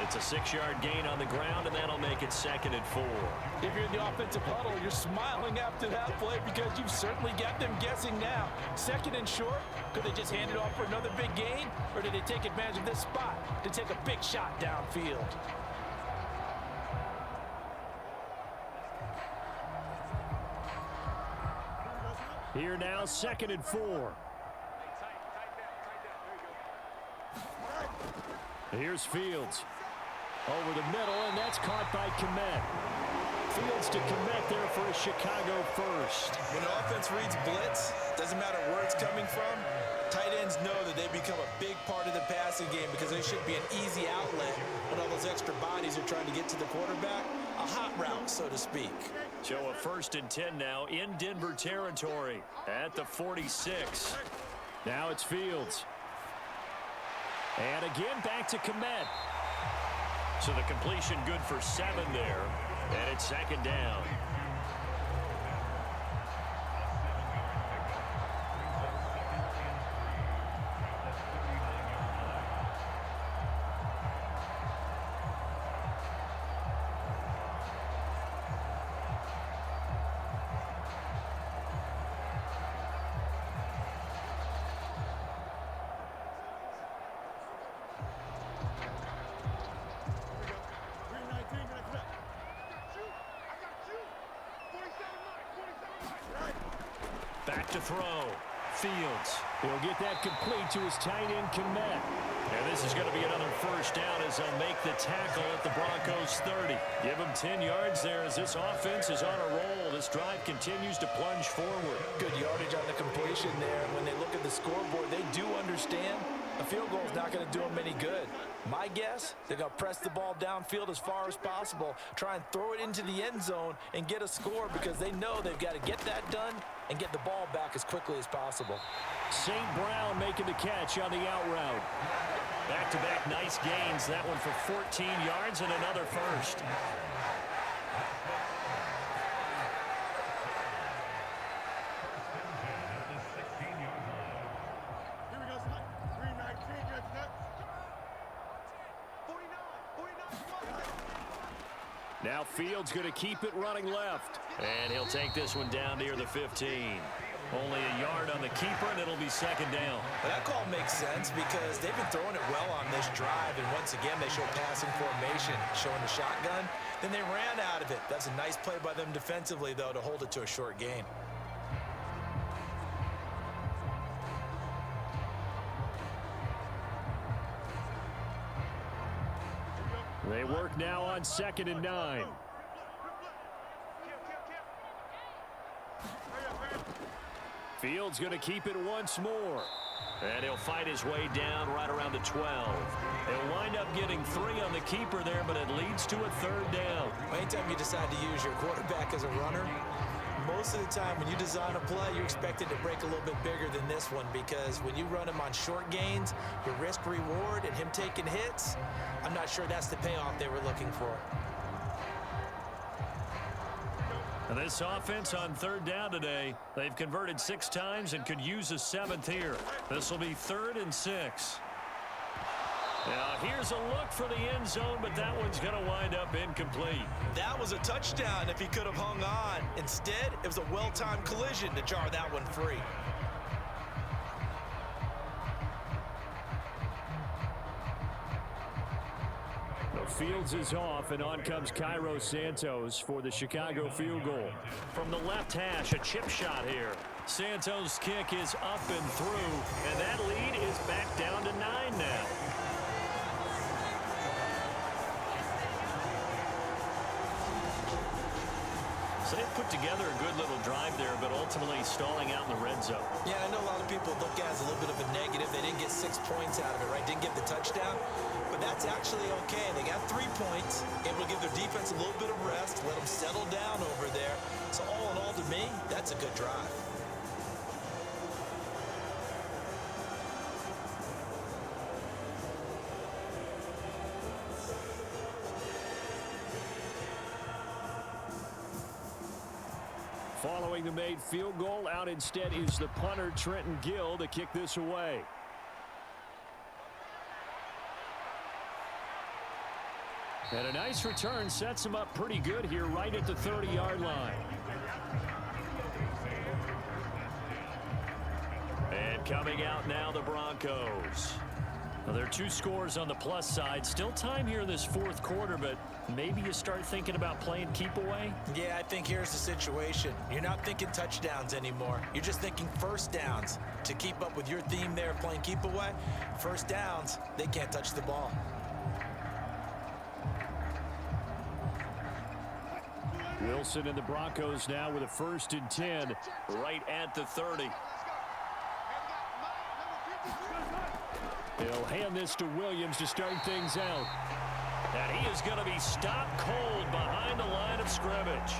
It's a 6-yard gain on the ground, and that'll make it 2nd and 4. If you're in the offensive huddle, you're smiling after that play because you've certainly got them guessing now. 2nd and short, could they just hand it off for another big gain, or did they take advantage of this spot to take a big shot downfield? Here now, 2nd and 4. Here's Fields. Over the middle, and that's caught by Kmet. Fields to Kmet there for a Chicago first. When an offense reads blitz, doesn't matter where it's coming from, tight ends know that they become a big part of the passing game because they should be an easy outlet when all those extra bodies are trying to get to the quarterback. A hot route, so to speak. So a 1st and 10 now in Denver territory at the 46. Now it's Fields. And again back to Kmet. So the completion good for 7 there. And it's 2nd down. Back to throw. Fields. He'll get that complete to his tight end, Kmet. And this is going to be another 1st down as they'll make the tackle at the Broncos 30. Give him 10 yards there as this offense is on a roll. This drive continues to plunge forward. Good yardage on the completion there. When they look at the scoreboard, they do understand a field goal is not going to do them any good. My guess, they're going to press the ball downfield as far as possible, try and throw it into the end zone and get a score because they know they've got to get that done and get the ball back as quickly as possible. St. Brown making the catch on the out route. Back-to-back nice gains. That one for 14 yards and another first. Now Fields going to keep it running left. And he'll take this one down near the 15. Only a yard on the keeper, and it'll be 2nd down. Well, that call makes sense because they've been throwing it well on this drive. And once again, they show passing formation, showing the shotgun. Then they ran out of it. That's a nice play by them defensively, though, to hold it to a short gain. They work now on 2nd and 9. Fields going to keep it once more. And he'll fight his way down right around the 12. He'll wind up getting 3 on the keeper there, but it leads to a 3rd down. Anytime you decide to use your quarterback as a runner, most of the time when you design a play, you expect it to break a little bit bigger than this one because when you run him on short gains, your risk-reward and him taking hits, I'm not sure that's the payoff they were looking for. And this offense on 3rd down today, they've converted 6 times and could use a 7th here. This will be 3rd and 6. Now here's a look for the end zone, but that one's going to wind up incomplete. That was a touchdown if he could have hung on. Instead, it was a well-timed collision to jar that one free. Fields is off, and on comes Cairo Santos for the Chicago field goal. From the left hash, a chip shot here. Santos' kick is up and through, and that lead is back down to 9 now. So they put together a good little drive there, but ultimately stalling out in the red zone. Yeah, I know a lot of people look at it as a little bit of a negative. They didn't get 6 points out of it, right? Didn't get the touchdown. But that's actually okay. They got 3 points, able to give their defense a little bit of rest, let them settle down over there. So all in all, to me, that's a good drive. Following the made field goal, out instead is the punter, Trenton Gill, to kick this away. And a nice return sets him up pretty good here right at the 30-yard line. And coming out now, the Broncos. Well, there are 2 scores on the plus side. Still time here in this fourth quarter, but maybe you start thinking about playing keep away? Yeah, I think here's the situation. You're not thinking touchdowns anymore. You're just thinking first downs. To keep up with your theme there, playing keep away, first downs, they can't touch the ball. Wilson and the Broncos now with a 1st and 10 right at the 30. He'll hand this to Williams to start things out. And he is going to be stopped cold behind the line of scrimmage.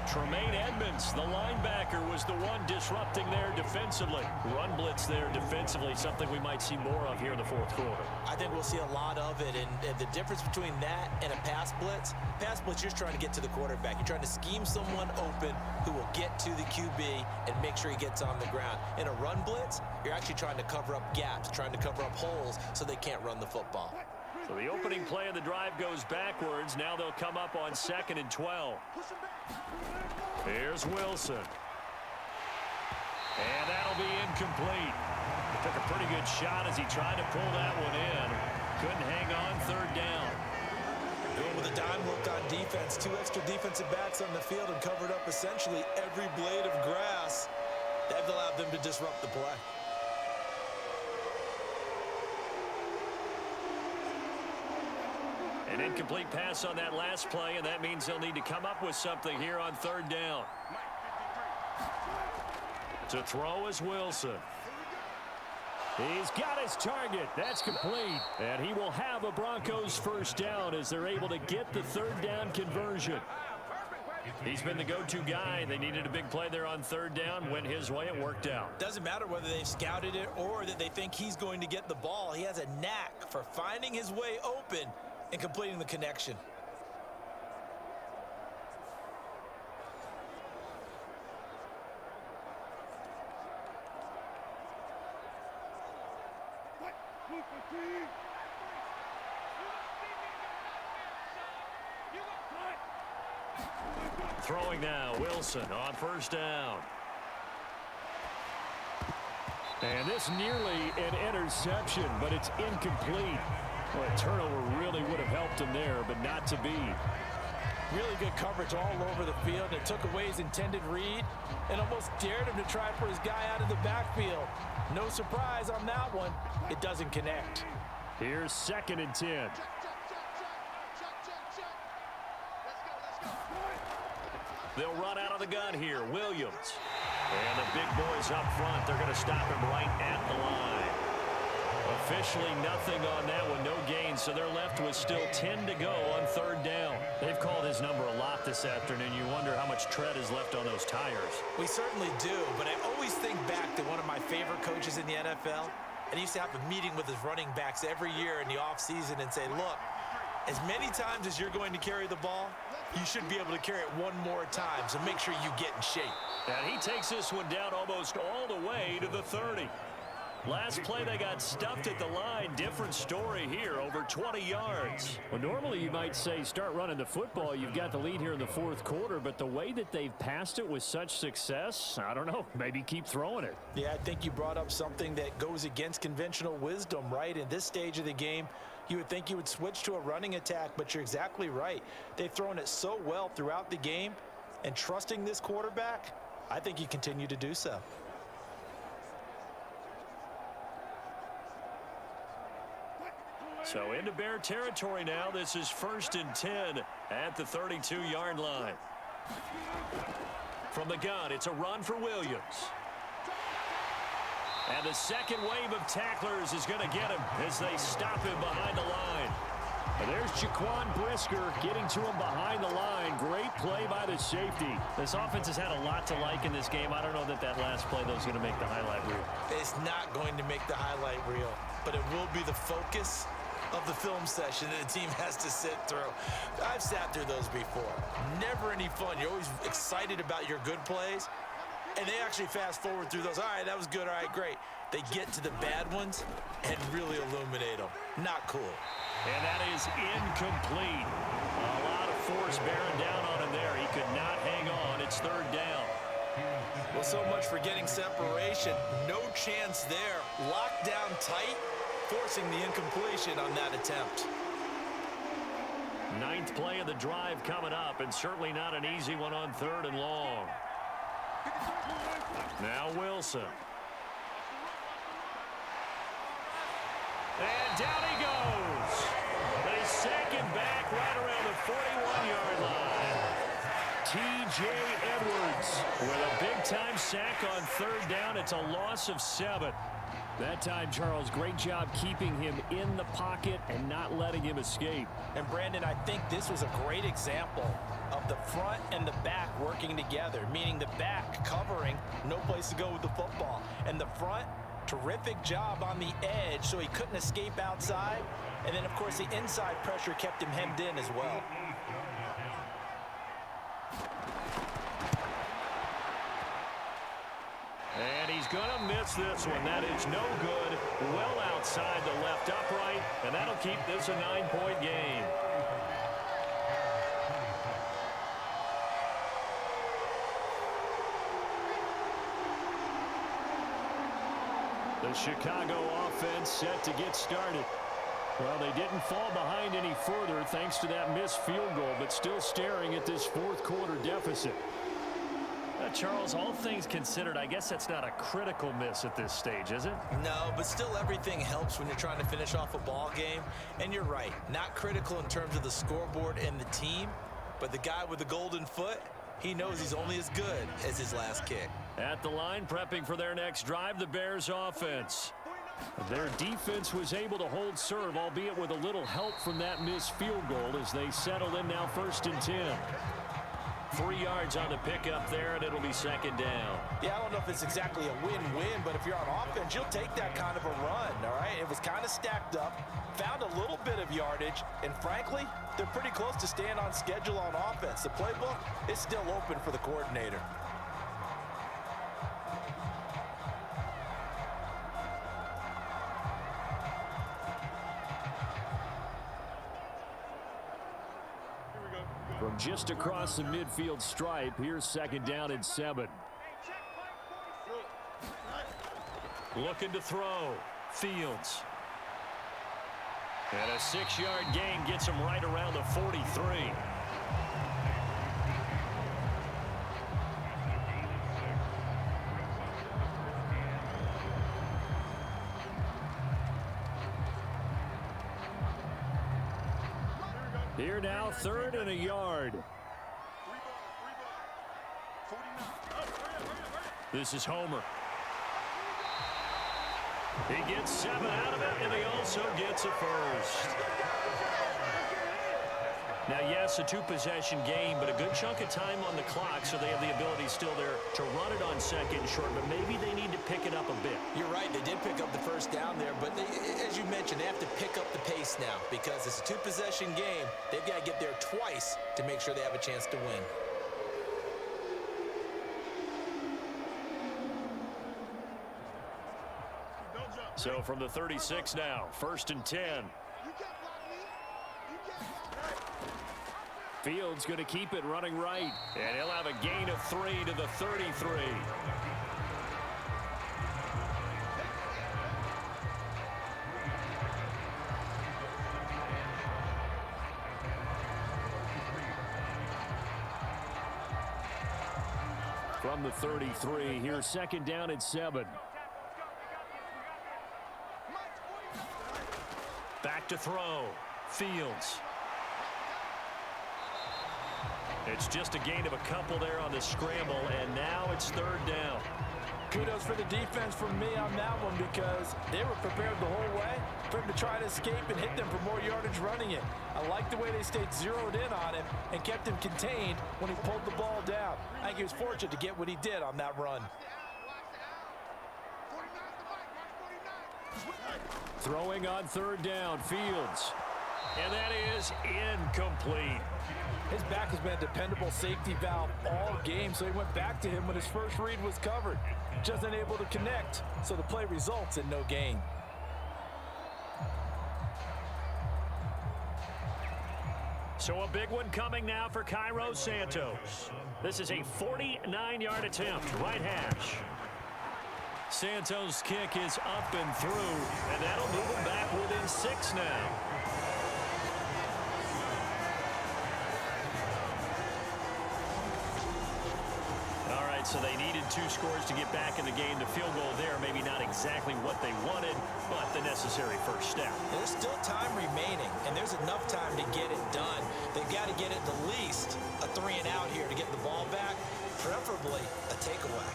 Tremaine Edmonds, the linebacker, was the one disrupting there defensively. Run blitz there defensively, something we might see more of here in the fourth quarter. I think we'll see a lot of it, and the difference between that and a pass blitz, you're trying to get to the quarterback. You're trying to scheme someone open who will get to the QB and make sure he gets on the ground. In a run blitz, you're actually trying to cover up gaps, trying to cover up holes so they can't run the football. So the opening play of the drive goes backwards. Now they'll come up on 2nd and 12. Here's Wilson. And that'll be incomplete. Took a pretty good shot as he tried to pull that one in. Couldn't hang on 3rd down. Going with a dime look on defense. 2 extra defensive backs on the field and covered up essentially every blade of grass. That allowed them to disrupt the play. An incomplete pass on that last play, and that means they'll need to come up with something here on 3rd down. To throw is Wilson. He's got his target. That's complete. And he will have a Broncos 1st down as they're able to get the 3rd down conversion. He's been the go-to guy. They needed a big play there on 3rd down. Went his way. It worked out. Doesn't matter whether they've scouted it or that they think he's going to get the ball. He has a knack for finding his way open and completing the connection. Throwing now, Wilson on 1st down. And this nearly an interception, but it's incomplete. Well, a turnover really would have helped him there, but not to be. Really good coverage all over the field. It took away his intended read and almost dared him to try for his guy out of the backfield. No surprise on that one. It doesn't connect. Here's 2nd and 10. They'll run out of the gun here. Williams. And the big boys up front. They're going to stop him right at the line. Officially nothing on that one. No gain. So they're left with still 10 to go on 3rd down. They've called his number a lot this afternoon. You wonder how much tread is left on those tires. We certainly do. But I always think back to one of my favorite coaches in the NFL. And he used to have a meeting with his running backs every year in the offseason and say, look, as many times as you're going to carry the ball, you should be able to carry it one more time, so make sure you get in shape. And he takes this one down almost all the way to the 30. Last play, they got stuffed at the line. Different story here, over 20 yards. Well, normally you might say start running the football. You've got the lead here in the fourth quarter, but the way that they've passed it with such success, I don't know, maybe keep throwing it. Yeah, I think you brought up something that goes against conventional wisdom, right? In this stage of the game, you would think you would switch to a running attack, but you're exactly right. They've thrown it so well throughout the game, and trusting this quarterback, I think you continue to do so. So into Bear territory now. This is 1st and 10 at the 32-yard line. From the gun, it's a run for Williams. And the second wave of tacklers is going to get him as they stop him behind the line. And there's Jaquan Brisker getting to him behind the line. Great play by the safety. This offense has had a lot to like in this game. I don't know that last play, though, is going to make the highlight reel. It's not going to make the highlight reel, but it will be the focus of the film session that the team has to sit through. I've sat through those before. Never any fun. You're always excited about your good plays, and they actually fast forward through those. All right, that was good. All right, great. They get to the bad ones and really illuminate them. Not cool. And that is incomplete. A lot of force bearing down on him there. He could not hang on. It's third down. Well, so much for getting separation. No chance there. Locked down tight, forcing the incompletion on that attempt. Ninth play of the drive coming up, and certainly not an easy one on third and long. Now Wilson. And down he goes. They sack him back right around the 41-yard line. T.J. Edwards with a big-time sack on third down. It's a loss of 7. That time, Charles, great job keeping him in the pocket and not letting him escape. And, Brandon, I think this was a great example of the front and the back working together, meaning the back covering, no place to go with the football. And the front, terrific job on the edge so he couldn't escape outside. And then, of course, the inside pressure kept him hemmed in as well. And he's going to miss this one. That is no good. Well outside the left upright, and that'll keep this a 9-point game. The Chicago offense set to get started. Well, they didn't fall behind any further thanks to that missed field goal, but still staring at this fourth quarter deficit. Charles, all things considered, I guess that's not a critical miss at this stage, is it? No, but still everything helps when you're trying to finish off a ball game. And you're right, not critical in terms of the scoreboard and the team, but the guy with the golden foot, he knows he's only as good as his last kick. At the line, prepping for their next drive, the Bears offense. Their defense was able to hold serve, albeit with a little help from that missed field goal as they settle in now 1st and 10. 3 yards on the pickup there, and it'll be second down. Yeah, I don't know if it's exactly a win-win, but if you're on offense, you'll take that kind of a run, all right? It was kind of stacked up, found a little bit of yardage, and frankly, they're pretty close to staying on schedule on offense. The playbook is still open for the coordinator. From just across the midfield stripe, here's 2nd down and 7. Looking to throw. Fields. And a 6-yard gain gets him right around the 43. Here now, 3rd and a yard. This is Homer. He gets 7 out of it, and he also gets a first. Now, yes, a 2-possession game, but a good chunk of time on the clock, so they have the ability still there to run it on 2nd and short, but maybe they need to pick it up a bit. You're right, they did pick up the first down there, but as you mentioned, they have to pick up the pace now because it's a 2-possession game. They've got to get there twice to make sure they have a chance to win. So from the 36 now, 1st and 10. Fields going to keep it running right. And he'll have a gain of 3 to the 33. From the 33, here's 2nd down and 7. Back to throw. Fields. It's just a gain of a couple there on the scramble, and now it's third down. Kudos for the defense from me on that one because they were prepared the whole way for him to try to escape and hit them for more yardage running it. I like the way they stayed zeroed in on him and kept him contained when he pulled the ball down. I think he was fortunate to get what he did on that run. Throwing on third down, Fields. And that is incomplete. His back has been a dependable safety valve all game, so he went back to him when his first read was covered. Just unable to connect, so the play results in no gain. So a big one coming now for Cairo Santos. This is a 49-yard attempt, right hash. Santos' kick is up and through, and that'll move him back within 6 now. All right, so they needed 2 scores to get back in the game. The field goal there, maybe not exactly what they wanted, but the necessary first step. There's still time remaining, and there's enough time to get it done. They've got to get it at least a 3-and-out here to get the ball back, preferably a takeaway.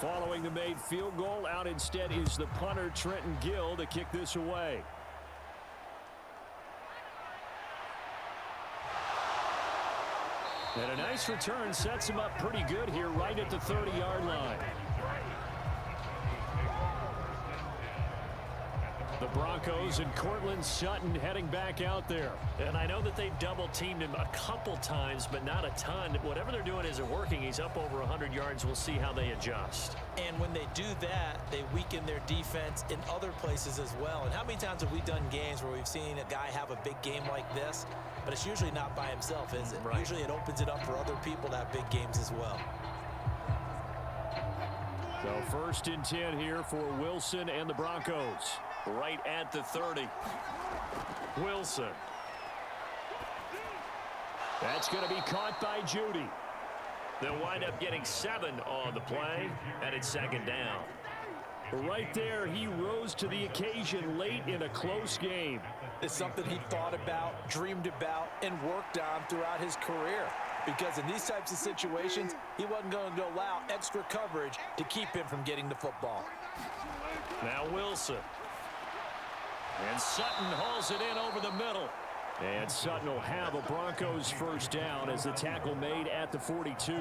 Following the made field goal, out instead is the punter, Trenton Gill, to kick this away. And a nice return sets him up pretty good here right at the 30-yard line. The Broncos and Cortland Sutton heading back out there. And I know that they've double-teamed him a couple times, but not a ton. Whatever they're doing isn't working. He's up over 100 yards. We'll see how they adjust. And when they do that, they weaken their defense in other places as well. And how many times have we done games where we've seen a guy have a big game like this, but it's usually not by himself, is it? Right. Usually it opens it up for other people to have big games as well. So 1st and 10 here for Wilson and the Broncos. Right at the 30. Wilson. That's going to be caught by Judy. They'll wind up getting 7 on the play, and it's 2nd down. Right there, he rose to the occasion late in a close game. It's something he thought about, dreamed about, and worked on throughout his career. Because in these types of situations, he wasn't going to allow extra coverage to keep him from getting the football. Now Wilson. And Sutton hauls it in over the middle. And Sutton will have a Broncos first down as the tackle made at the 42.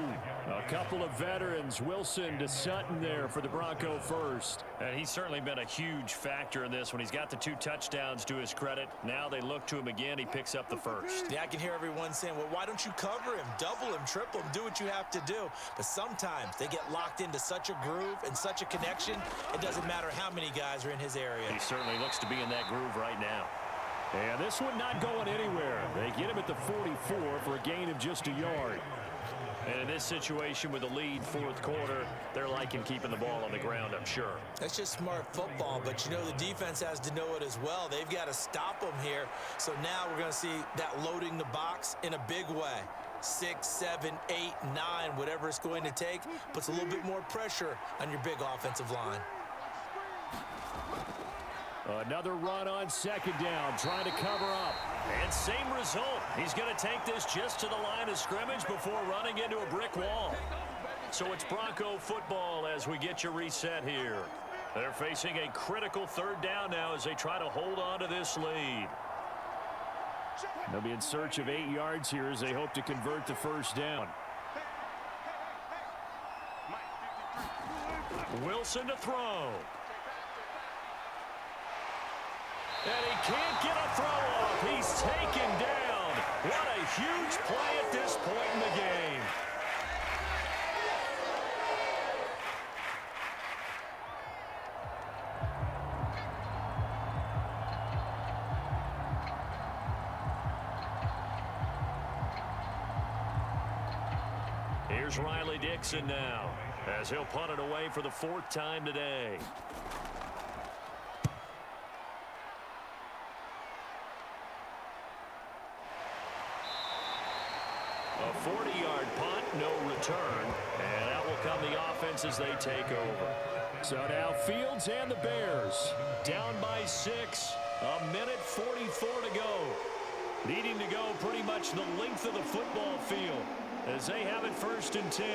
A couple of veterans, Wilson to Sutton there for the Bronco first. And he's certainly been a huge factor in this when he's got the 2 touchdowns to his credit. Now they look to him again. He picks up the first. Yeah, I can hear everyone saying, well, why don't you cover him, double him, triple him, do what you have to do. But sometimes they get locked into such a groove and such a connection, it doesn't matter how many guys are in his area. He certainly looks to be in that groove right now. And this one not going anywhere. They get him at the 44 for a gain of just a yard. And in this situation with the lead 4th quarter, they're liking keeping the ball on the ground, I'm sure. That's just smart football, but you know the defense has to know it as well. They've got to stop them here. So now we're going to see that loading the box in a big way. 6, 7, 8, 9, whatever it's going to take, puts a little bit more pressure on your big offensive line. Another run on 2nd down, trying to cover up. And same result. He's going to take this just to the line of scrimmage before running into a brick wall. So it's Bronco football as we get you reset here. They're facing a critical 3rd down now as they try to hold on to this lead. They'll be in search of 8 yards here as they hope to convert the first down. Wilson to throw. And he can't get a throw off. He's taken down. What a huge play at this point in the game. Here's Riley Dixon now as he'll punt it away for the 4th time today. A 40-yard punt, no return, and that come the offense as they take over. So now Fields and the Bears. Down by 6. A minute 44 to go. Needing to go pretty much the length of the football field as they have it 1st and 10.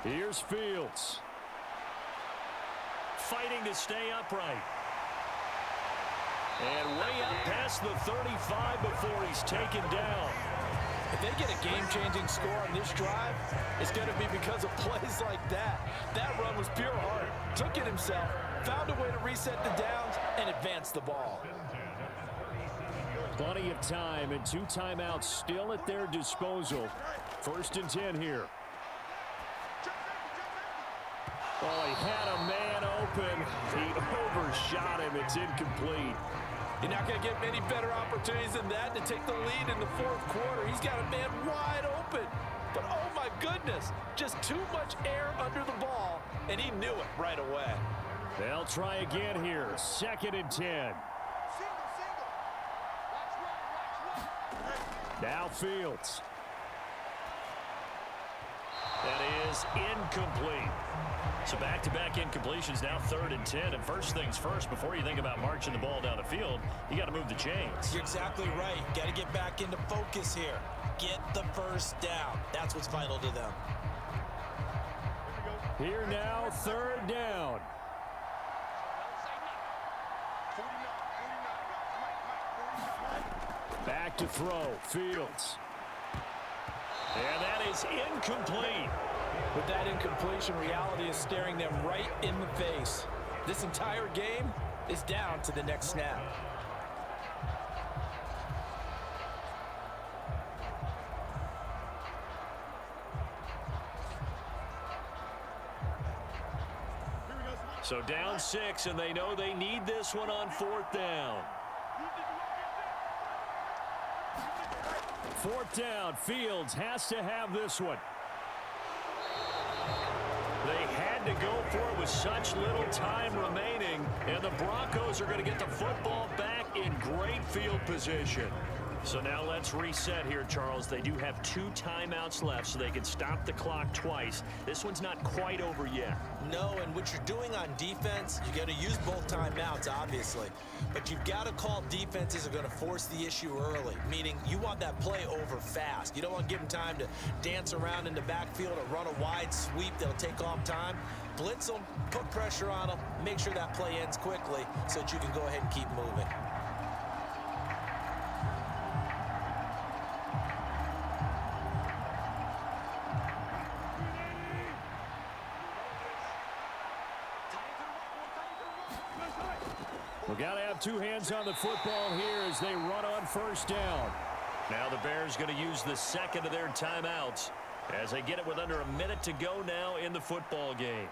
Here's Fields. Fighting to stay upright. And way up past the 35 before he's taken down. If they get a game-changing score on this drive, it's going to be because of plays like that. That run was pure heart. Took it himself, found a way to reset the downs, and advance the ball. Plenty of time and 2 timeouts still at their disposal. 1st and 10 here. Oh, he had a man open. He overshot him. It's incomplete. You're not going to get many better opportunities than that to take the lead in the 4th quarter. He's got a man wide open. But, oh, my goodness, just too much air under the ball, and he knew it right away. They'll try again here. 2nd and 10. Now Fields. That is incomplete. So back-to-back incompletions, now 3rd and 10. And first things first, before you think about marching the ball down the field, you got to move the chains. You're exactly right. Got to get back into focus here. Get the first down. That's what's vital to them. Here now, 3rd down. Back to throw. Fields. And that is incomplete. With that incompletion, reality is staring them right in the face. This entire game is down to the next snap. So down 6, and they know they need this one on 4th down. 4th down. Fields has to have this one. They had to go for it with such little time remaining, and the Broncos are going to get the football back in great field position. So now let's reset here, Charles. They do have 2 timeouts left, so they can stop the clock twice. This one's not quite over yet. No, and what you're doing on defense, you got to use both timeouts, obviously. But you've got to call defenses are going to force the issue early, meaning you want that play over fast. You don't want to give them time to dance around in the backfield or run a wide sweep that'll take off time. Blitz them, put pressure on them, make sure that play ends quickly so that you can go ahead and keep moving. We got to have 2 hands on the football here as they run on 1st down. Now the Bears going to use the 2nd of their timeouts as they get it with under a minute to go now in the football game.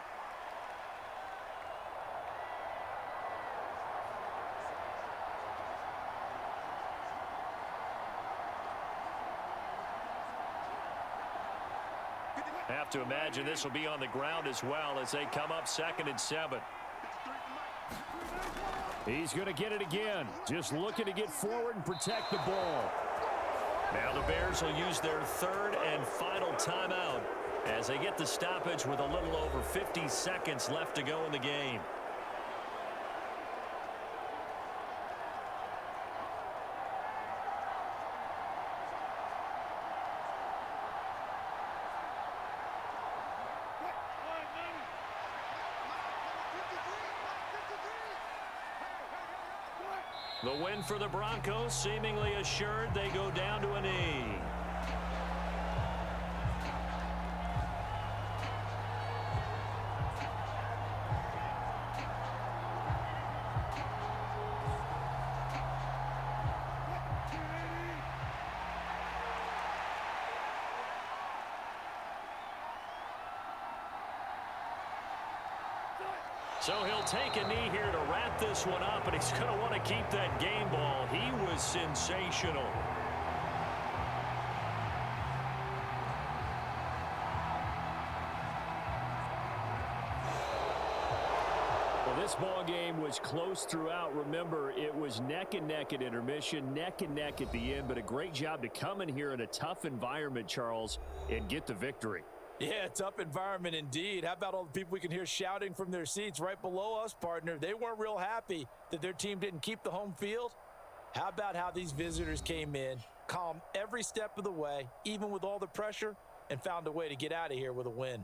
Have to imagine this will be on the ground as well as they come up 2nd and 7. He's going to get it again. Just looking to get forward and protect the ball. Now the Bears will use their 3rd and final timeout as they get the stoppage with a little over 50 seconds left to go in the game. The win for the Broncos seemingly assured. They go down to a knee. So he'll take a knee here to wrap this one up, and he's going to want to keep that game ball. He was was sensational. Well, this ball game was close throughout. Remember, it was neck and neck at intermission, neck and neck at the end, but a great job to come in here in a tough environment, Charles, and get the victory. Yeah, tough environment indeed. How about all the people we can hear shouting from their seats right below us, partner? They weren't real happy that their team didn't keep the home field. How about how these visitors came in, calm every step of the way, even with all the pressure, and found a way to get out of here with a win.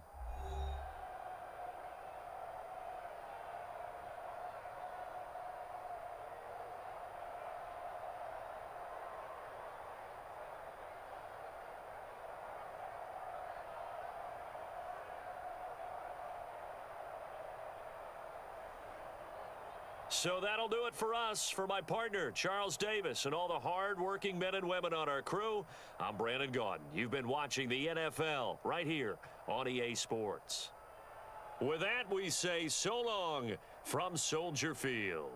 So that'll do it for us. For my partner, Charles Davis, and all the hard-working men and women on our crew, I'm Brandon Gaudin. You've been watching the NFL right here on EA Sports. With that, we say so long from Soldier Field.